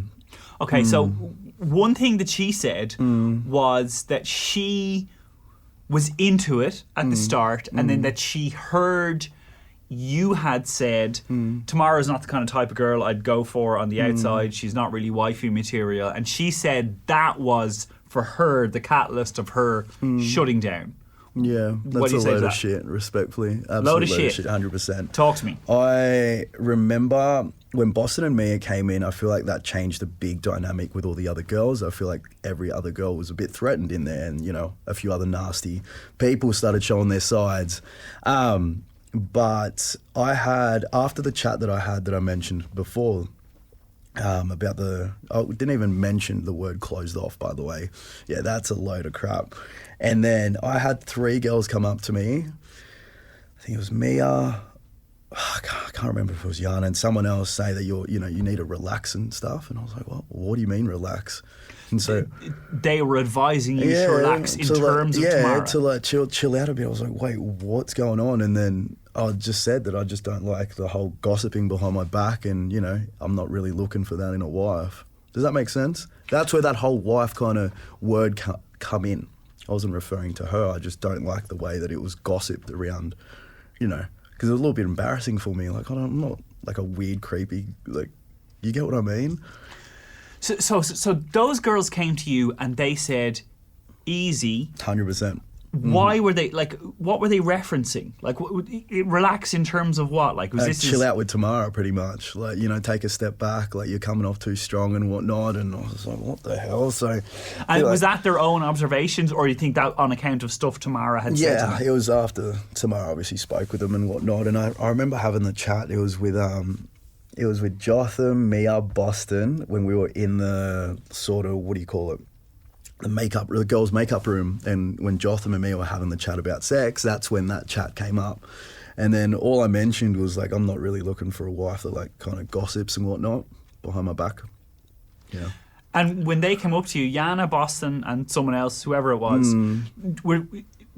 Okay, so one thing that she said was that she was into it at the start, and then that she heard you had said, Tamara's not the kind of type of girl I'd go for on the outside. She's not really wifey material. And she said that was, for her, the catalyst of her shutting down. Yeah, that's a load of shit, respectfully. Absolute load of shit, 100%. Talk to me. I remember when Boston and Mia came in, I feel like that changed the big dynamic with all the other girls. I feel like every other girl was a bit threatened in there, and, a few other nasty people started showing their sides. But I had, after the chat that I mentioned before, about I didn't even mention the word closed off, by the way. Yeah, that's a load of crap. And then I had 3 girls come up to me. I think it was Mia. I can't remember if it was Eoghan, and someone else say that you need to relax and stuff. And I was like, what do you mean relax? And so they were advising you to relax in terms of Tamara. to chill out a bit. I was like, wait, what's going on? And then I just said that I just don't like the whole gossiping behind my back, and I'm not really looking for that in a wife. Does that make sense? That's where that whole wife kind of word come in. I wasn't referring to her. I just don't like the way that it was gossiped around, because it was a little bit embarrassing for me. I'm not like a weird, creepy, you get what I mean? So those girls came to you and they said, easy. 100%. Why were they, what were they referencing? Relax in terms of what? Was this chill out with Tamara, pretty much. Take a step back. You're coming off too strong and whatnot. And I was like, what the hell? So, and was that their own observations, or do you think that on account of stuff Tamara had said to them? Yeah, it was after Tamara obviously spoke with them and whatnot. And I remember having the chat. It was with Jotham, Mia, Boston, when we were in the sort of, what do you call it? The girls' makeup room, and when Jotham and me were having the chat about sex, that's when that chat came up. And then all I mentioned was I'm not really looking for a wife that kind of gossips and whatnot behind my back. Yeah. And when they came up to you, Yana, Boston, and someone else, whoever it was,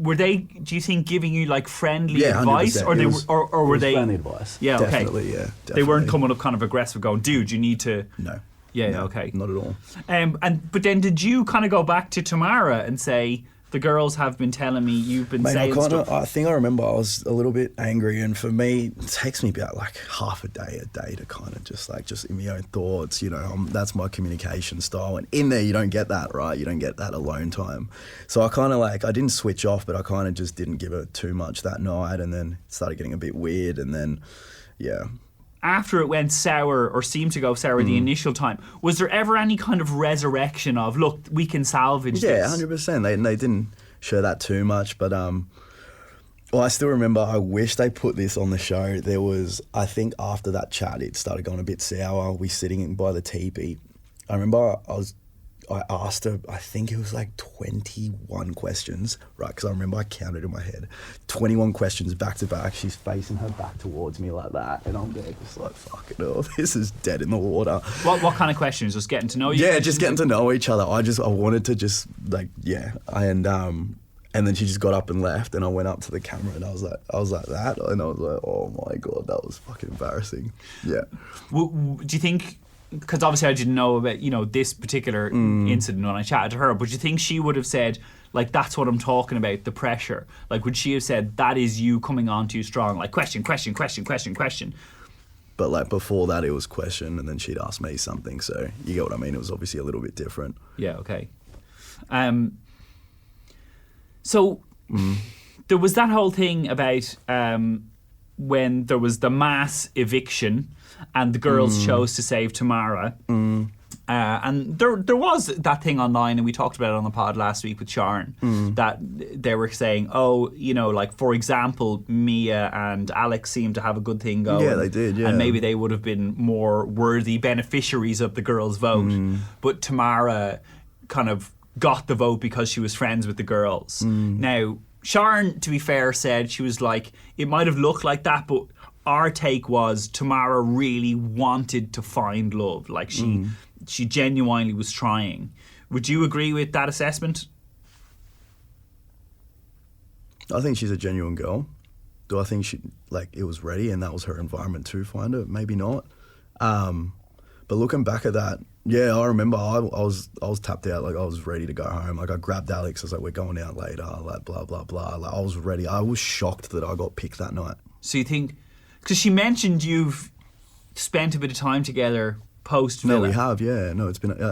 were they? Do you think giving you like friendly Yeah, advice, 100%. or they It were, was- or it were was they? friendly advice? Yeah, okay. Definitely, yeah. Definitely. They weren't coming up kind of aggressive, going, "Dude, you need to." No. Yeah, No, okay. Not at all. But then did you kind of go back to Tamara and say, the girls have been telling me you've been Mate, saying stuff? I think I remember I was a little bit angry, and for me, it takes me about like half a day to kind of just in my own thoughts, that's my communication style. And in there, you don't get that, right? You don't get that alone time. So I kind of I didn't switch off, but I kind of just didn't give it too much that night, and then it started getting a bit weird, and then, yeah. After it went sour, or seemed to go sour the initial time, was there ever any kind of resurrection of, look, we can salvage Yeah, this? 100%. They didn't show that too much, but I still remember. I wish they put this on the show. There was, I think, after that chat, it started going a bit sour. We sitting by the teepee. I remember I asked her. I think it was like 21 questions, right? Because I remember I counted in my head, 21 questions back to back. She's facing her back towards me like that, and I'm there just like, fucking hell, this is dead in the water. What kind of questions? Just getting to know you? Yeah, just getting to know each other. I wanted to just and then she just got up and left, and I went up to the camera, and I was like that, and I was like, oh my God, that was fucking embarrassing. Yeah. Do you think, because obviously I didn't know about, this particular incident when I chatted to her, but do you think she would have said, like, that's what I'm talking about, the pressure? Like, would she have said, that is you coming on too strong? Like, question. But like before that, it was question, and then she'd ask me something. So you get what I mean? It was obviously a little bit different. Yeah, okay. So there was that whole thing about when there was the mass eviction and the girls chose to save Tamara. And there was that thing online, and we talked about it on the pod last week with Sharon, that they were saying, like, for example, Mia and Alex seemed to have a good thing going. Yeah, they did, yeah. And maybe they would have been more worthy beneficiaries of the girls' vote. But Tamara kind of got the vote because she was friends with the girls. Now, Sharon, to be fair, said she was like, it might have looked like that, but our take was Tamara really wanted to find love. Like, she genuinely was trying. Would you agree with that assessment? I think she's a genuine girl. Do I think it was ready and that was her environment to find her? Maybe not. But looking back at that, yeah, I remember I was tapped out. Like, I was ready to go home. Like, I grabbed Alex. I was like, we're going out later. Like, blah, blah, blah. Like, I was ready. I was shocked that I got picked that night. So you think, because she mentioned you've spent a bit of time together post Villa. No, we have, yeah. No,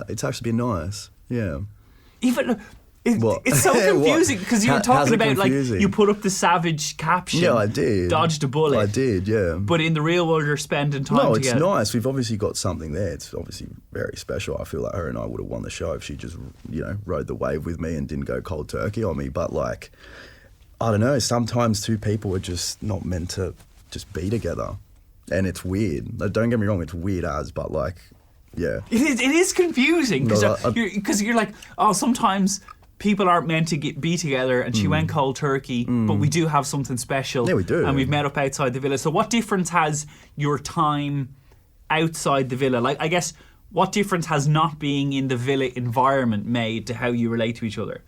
it's actually been nice. Yeah. Even What? it's so confusing because you were How's talking it about confusing? like you put up the savage caption. Yeah, I did. Dodged a bullet. I did, yeah. But in the real world, you're spending time No, together. it's nice. We've obviously got something there. It's obviously very special. I feel like her and I would have won the show if she just, rode the wave with me and didn't go cold turkey on me. But like, I don't know. Sometimes two people are just not meant to just be together, and it's weird. Like, don't get me wrong, it's weird as, but like, yeah. It is confusing because No, you're like, oh, sometimes people aren't meant to be together, and she went cold turkey, but we do have something special. Yeah, we do. And we've met up outside the villa. So what difference has your time outside the villa? Like, I guess, what difference has not being in the villa environment made to how you relate to each other?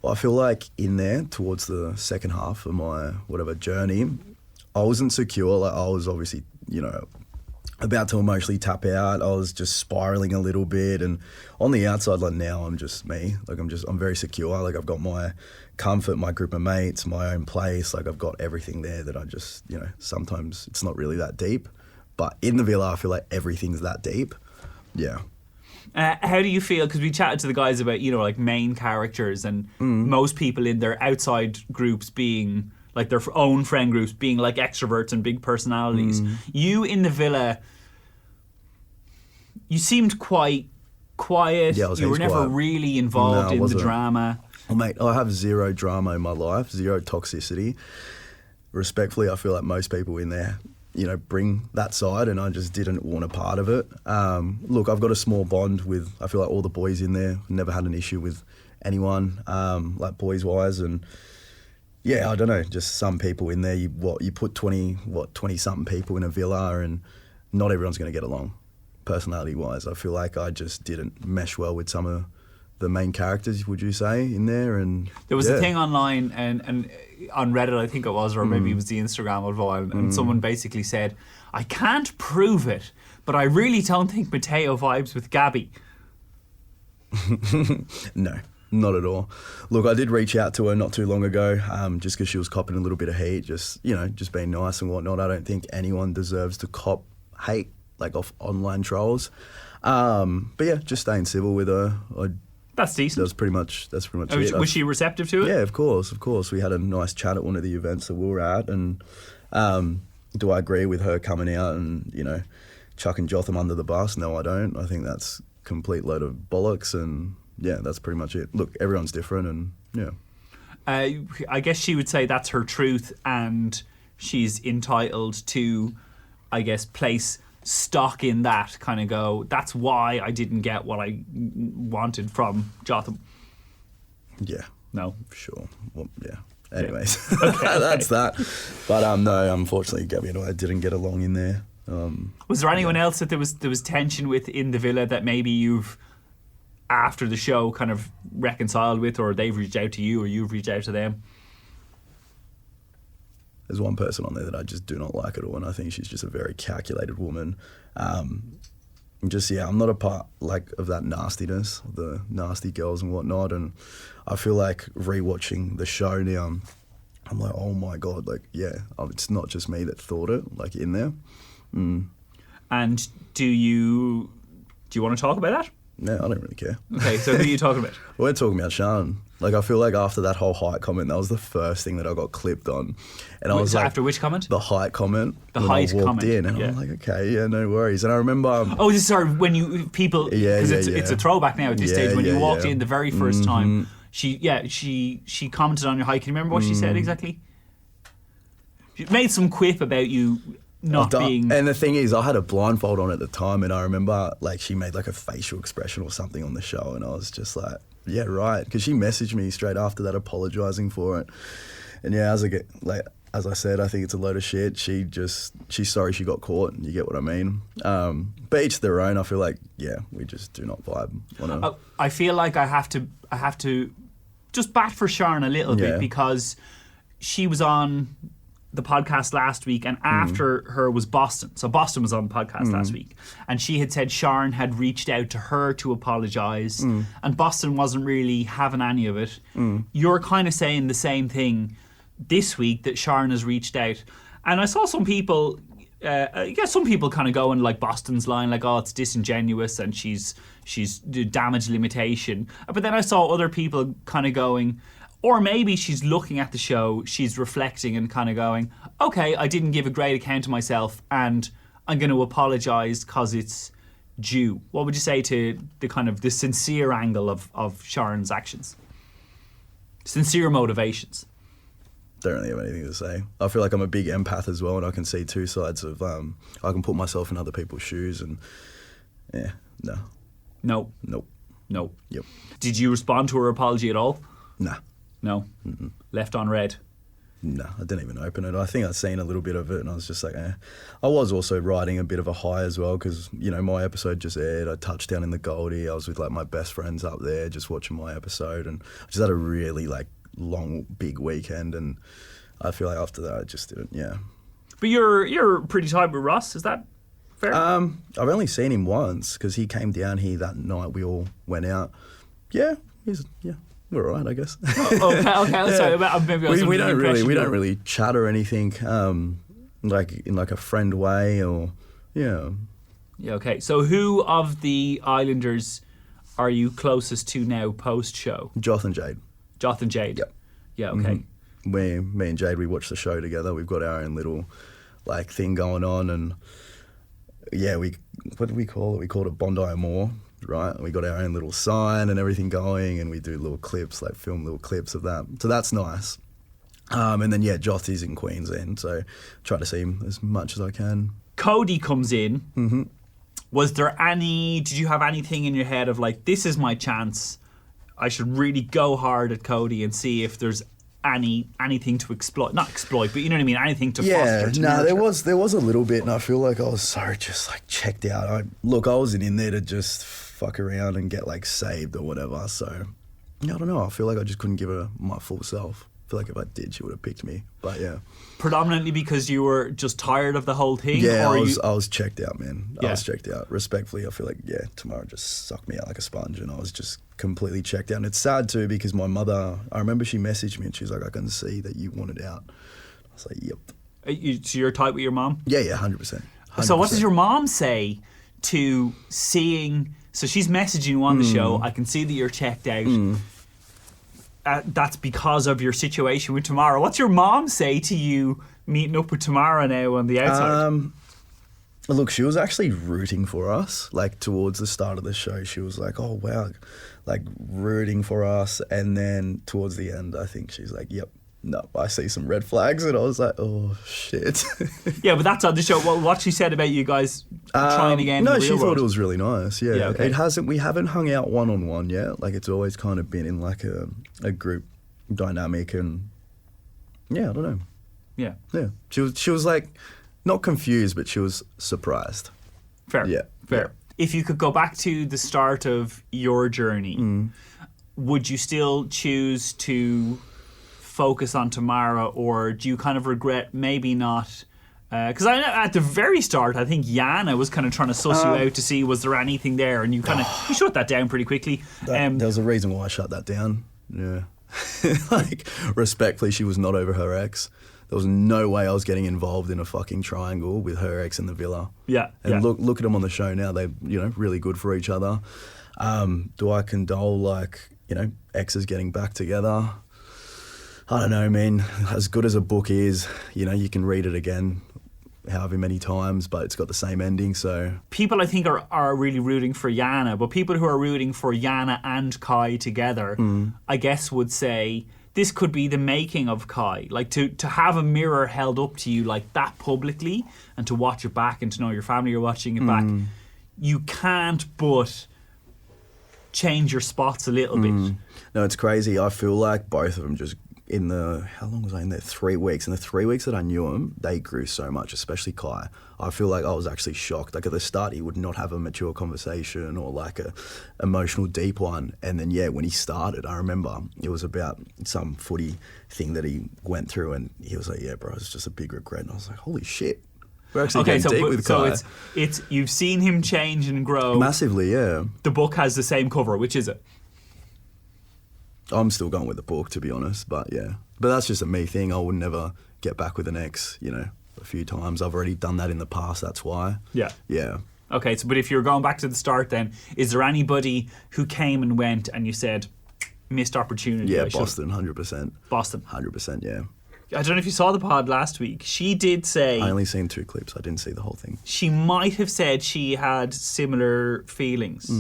Well, I feel like in there, towards the second half of my journey, I wasn't secure. Like, I was obviously, about to emotionally tap out. I was just spiraling a little bit, and on the outside, like, now I'm just me. Like, I'm very secure. Like, I've got my comfort, my group of mates, my own place. Like, I've got everything there that I just, sometimes it's not really that deep, but in the villa, I feel like everything's that deep. Yeah. How do you feel? Because we chatted to the guys about, like main characters, and most people in their outside groups being like their own friend groups being like extroverts and big personalities. You in the villa, you seemed quite quiet. Yeah, I was you were never quiet. really involved in the wasn't. drama. Well, mate, I have zero drama in my life, zero toxicity. Respectfully, I feel like most people in there, bring that side, and I just didn't want a part of it. Look, I've got a small bond with, I feel like, all the boys in there. Never had an issue with anyone, like boys-wise, and yeah, I don't know, just some people in there, you put 20-something people in a villa, and not everyone's going to get along, personality-wise. I feel like I just didn't mesh well with some of the main characters, would you say, in there? And There was a thing online and on Reddit, I think it was, or maybe it was the Instagram of a while, and someone basically said, I can't prove it, but I really don't think Mateo vibes with Gabby. No, not at all. Look, I did reach out to her not too long ago, just because she was copping a little bit of hate, just being nice and whatnot. I don't think anyone deserves to cop hate, like off online trolls. But yeah, just staying civil with her. That's decent. That's pretty much it. Was she receptive to it? Yeah, of course. We had a nice chat at one of the events that we were at, and do I agree with her coming out and, chucking Jotham under the bus? No, I don't. I think that's a complete load of bollocks, and yeah, that's pretty much it. Look, everyone's different, and yeah. I guess she would say that's her truth, and she's entitled to, I guess, place stock in that, kind of go, that's why I didn't get what I wanted from Jotham. Yeah. No. For sure. Well, yeah. Anyways, that's that. But no, unfortunately, Gabby and I didn't get along in there. Was there anyone else that there was tension with in the villa that maybe you've, after the show, kind of reconciled with, or they've reached out to you, or you've reached out to them? There's one person on there that I just do not like at all, and I think she's just a very calculated woman. I'm not a part of that nastiness, the nasty girls and whatnot. And I feel like rewatching the show now, I'm like, oh my God, it's not just me that thought it, in there. And do you want to talk about that? No, I don't really care. Okay, so who are you talking about? We're talking about Sean. I feel like after that whole height comment, that was the first thing that I got clipped on. And I was like, after which comment? The height comment. The when height I walked comment. in, and I'm like, okay, yeah, no worries. And I remember. Sorry, when you people, because it's a throwback now at this stage. When you walked in the very first time, she commented on your height. Can you remember what she said exactly? She made some quip about you not being. And the thing is, I had a blindfold on at the time, and I remember she made a facial expression or something on the show, and I was just like, yeah, right, because she messaged me straight after that apologising for it. And yeah, as I said, I think it's a load of shit. She's sorry she got caught. You get what I mean? But each their own. I feel like, yeah, we just do not vibe. I feel like I have to just bat for Sharon a little bit, because she was on the podcast last week, and after her was Boston. So Boston was on the podcast last week, and she had said Sharon had reached out to her to apologise, and Boston wasn't really having any of it. You're kind of saying the same thing this week, that Sharon has reached out. And I saw some people, some people kind of going Boston's line, it's disingenuous and she's damage limitation. But then I saw other people kind of going, or maybe she's looking at the show, she's reflecting and kind of going, okay, I didn't give a great account of myself and I'm going to apologise because it's due. What would you say to the kind of the sincere angle of Sharon's actions? Sincere motivations. Don't really have anything to say. I feel like I'm a big empath as well, and I can see two sides of, I can put myself in other people's shoes, and yeah, no. No. Nope. No. Yep. Did you respond to her apology at all? Nah. No. Mm-mm. Left on red. No, I didn't even open it. I think I'd seen a little bit of it, and I was just like, eh. I was also riding a bit of a high as well, because, my episode just aired. I touched down in the Goldie. I was with my best friends up there just watching my episode, and I just had a really long, big weekend, and I feel like after that I just didn't, yeah. But you're pretty tight with Ross, is that fair? I've only seen him once, because he came down here that night we all went out. Yeah, we're all right, I guess. Okay. Sorry, maybe we don't really chat or anything, in a friend way, or yeah. Yeah. Okay. So who of the Islanders are you closest to now post show? Joth and Jade. Joth and Jade. Yep. Yeah. Okay. Mm-hmm. Me and Jade, we watch the show together. We've got our own little thing going on, and yeah, what do we call it? We called it Bondi Moore. Right, we got our own little sign and everything going, and we do little clips, film little clips of that. So that's nice. And then Joth is in Queensland, so try to see him as much as I can. Cody comes in. Mm-hmm. Did you have anything in your head of this is my chance, I should really go hard at Cody and see if there's anything to not exploit, but you know what I mean, anything to Yeah, foster. no, there was a little bit, and I feel like I was so just like checked out. I wasn't in there to just fuck around and get like saved or whatever. So I don't know. I feel like I just couldn't give her my full self. I feel like if I did, she would have picked me. But yeah, Predominantly because you were just tired of the whole thing. yeah, or I was checked out, man. Yeah. I was checked out. Respectfully, I feel like Tamara just sucked me out like a sponge, and I was just completely checked out. And it's sad too because my mother, I remember she messaged me and she was like, "I can see that you wanted out." I was like, "Yep." So you're tight with your mom. Yeah, 100%. So what does your mom say to seeing? So she's messaging you on the show. I can see that you're checked out. That's because of your situation with Tamara. What's your mom say to you meeting up with Tamara now on the outside? Look, she was actually rooting for us. Like towards the start of the show, she was like, "Oh wow," like rooting for us. And then towards the end, I think she's like, "Yep, no, I see some red flags," and I was like, "Oh shit." Yeah, but that's on the show. Well, what she said about you guys trying again. No, in the she real thought world. it was really nice. Yeah, Yeah, okay. We haven't hung out one-on-one yet. Like it's always kind of been in like a group dynamic, and yeah, I don't know. Yeah, Yeah, she was like not confused, but she was surprised. fair. Yeah, fair. yeah. If you could go back to the start of your journey, would you still choose to focus on Tamara, or do you kind of regret maybe not? Because I know at the very start, I think Yana was kind of trying to suss you out to see was there anything there, and you shut that down pretty quickly. There was a reason why I shut that down. Yeah. Like, respectfully, she was not over her ex. There was no way I was getting involved in a fucking triangle with her ex in the villa. Yeah. And yeah. look at them on the show now. They're, really good for each other. Do I condole, like, exes getting back together? I don't know, man. As good as a book is, you can read it again however many times, but it's got the same ending, so... People, I think, are really rooting for Yana, but people who are rooting for Yana and Kai together, I guess, would say this could be the making of Kai. Like, to have a mirror held up to you like that publicly, and to watch it back and to know your family are watching it back, you can't but change your spots a little bit. No, it's crazy. I feel like both of them just... how long was I in there? 3 weeks. In the 3 weeks that I knew him, they grew so much, especially Kai. I feel like I was actually shocked. Like at the start, he would not have a mature conversation or like a emotional deep one. And then, when he started, I remember it was about some footy thing that he went through, and he was like, "Yeah, bro, it's just a big regret." And I was like, "Holy shit." We're actually getting deep with Kai. So it's you've seen him change and grow. Massively, yeah. The book has the same cover, which is it? I'm still going with the book, to be honest, but yeah. But that's just a me thing. I would never get back with an ex, a few times. I've already done that in the past, that's why. Yeah. Yeah. Okay, so but if you're going back to the start then, is there anybody who came and went and you said, missed opportunity? Yeah, Boston, 100%. Boston. 100%, yeah. I don't know if you saw the pod last week. She did say... I only seen 2 clips. I didn't see the whole thing. She might have said she had similar feelings.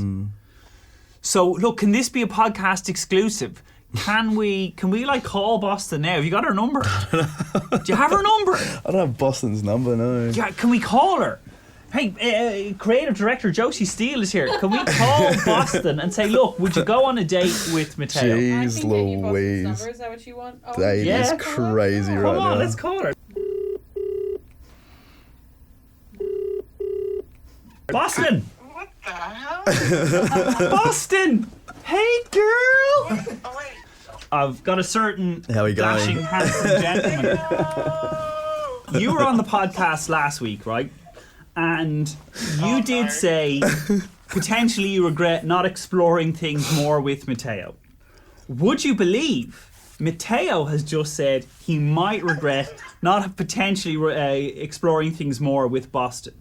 So, look, can this be a podcast exclusive? Can we like call Boston now? Have you got her number? Do you have her number? I don't have Boston's number, no. Yeah, can we call her? Hey, creative director Josie Steele is here. Can we call Boston and say, look, would you go on a date with Mateo? Jeez Louise. Number. Is that what you want? Oh, That Yeah. is crazy right Come on, now. let's call her. Boston! what the hell? Boston! Hey, girl! Oh, wait. I've got a certain How we going? dashing, handsome gentleman. You were on the podcast last week, right? And you did say potentially you regret not exploring things more with Mateo. Would you believe Mateo has just said he might regret not potentially exploring things more with Boston?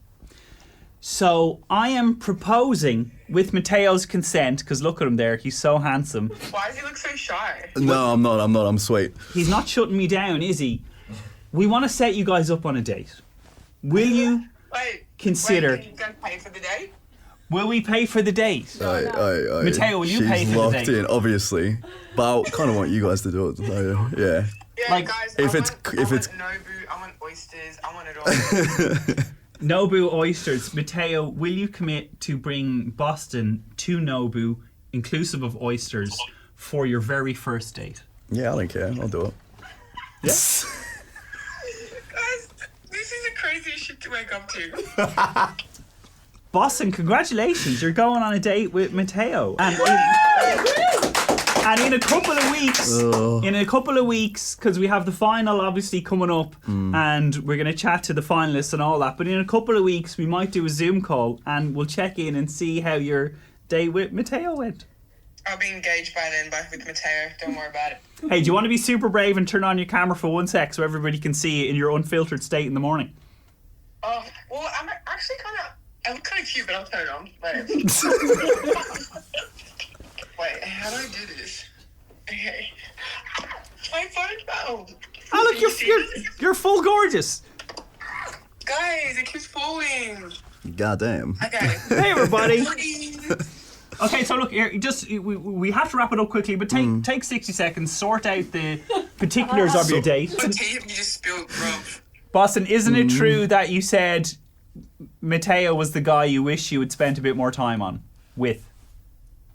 So I am proposing, with Mateo's consent, because look at him there, he's so handsome. Why does he look so shy? No, I'm not. I'm sweet. He's not shutting me down, is he? We want to set you guys up on a date. Will you consider... Wait, can you guys pay for the date? Will we pay for the date? Mateo, will you pay for the locked date? in, obviously. But I kind of want you guys to do it. So, yeah. Yeah, Like, guys, if I it's- want, if I it's- want Nobu, I want oysters, I want it all. Nobu oysters. Mateo, will you commit to bring Boston to Nobu, inclusive of oysters, for your very first date? Yeah, I don't care. I'll do it. Guys, this is the craziest shit to wake up to. Boston, congratulations! You're going on a date with Mateo, and in a couple of weeks, because we have the final obviously coming up, and we're going to chat to the finalists and all that. But in a couple of weeks, we might do a Zoom call, and we'll check in and see how your date with Mateo went. I'll be engaged by then, with Mateo. Don't worry about it. Hey, do you want to be super brave and turn on your camera for 1 sec so everybody can see you in your unfiltered state in the morning? Oh, well, I'm actually I look kind of cute, but I'll turn it on. Wait, how do I do this? Okay. My phone fell. Oh, look, you're full gorgeous. Guys, it keeps falling. Goddamn. Okay. Hey, everybody. Okay, so look, here, we have to wrap it up quickly, but take 60 seconds, sort out the particulars of your date. What tea have you just spilled, bro? Boston, isn't it true that you said Mateo was the guy you wish you had spent a bit more time with?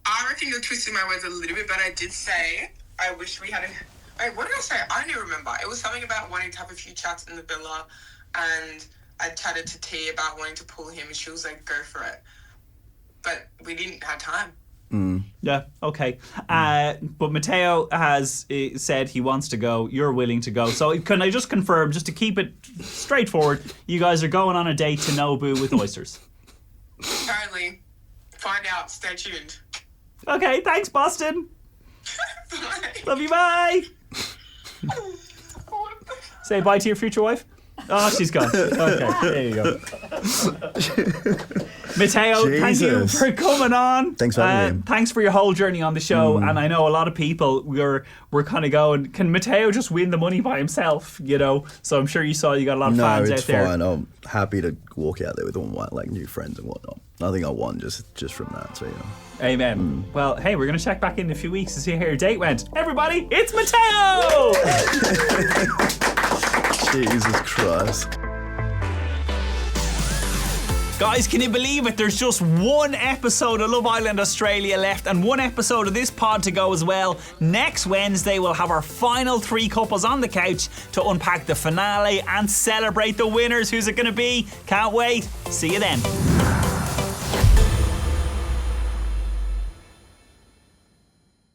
I reckon you're twisting my words a little bit, but I did say I wish we had a... Wait, what did I say? I don't even remember. It was something about wanting to have a few chats in the villa, and I chatted to T about wanting to pull him, and she was like, go for it. But we didn't have time. Yeah, okay. But Mateo has said he wants to go. You're willing to go. So can I just confirm, just to keep it straightforward, you guys are going on a date to Nobu with oysters? Apparently. Find out. Stay tuned. Okay, thanks, Boston. Bye. Love you, bye. Say bye to your future wife. Oh, she's gone. Okay, there you go. Mateo, thank you for coming on. Thanks for having me. Thanks for your whole journey on the show. And I know a lot of people were kind of going, can Mateo just win the money by himself? You know, so I'm sure you got a lot of fans out there. No, it's fine. I'm happy to walk out there with all my new friends and whatnot. I think I won just from that. So yeah. Amen. Well, hey, we're going to check back in a few weeks to see how your date went. Everybody, it's Mateo! Jesus Christ. Guys, can you believe it? There's just one episode of Love Island Australia left and one episode of this pod to go as well. Next Wednesday, we'll have our final 3 couples on the couch to unpack the finale and celebrate the winners. Who's it going to be? Can't wait. See you then.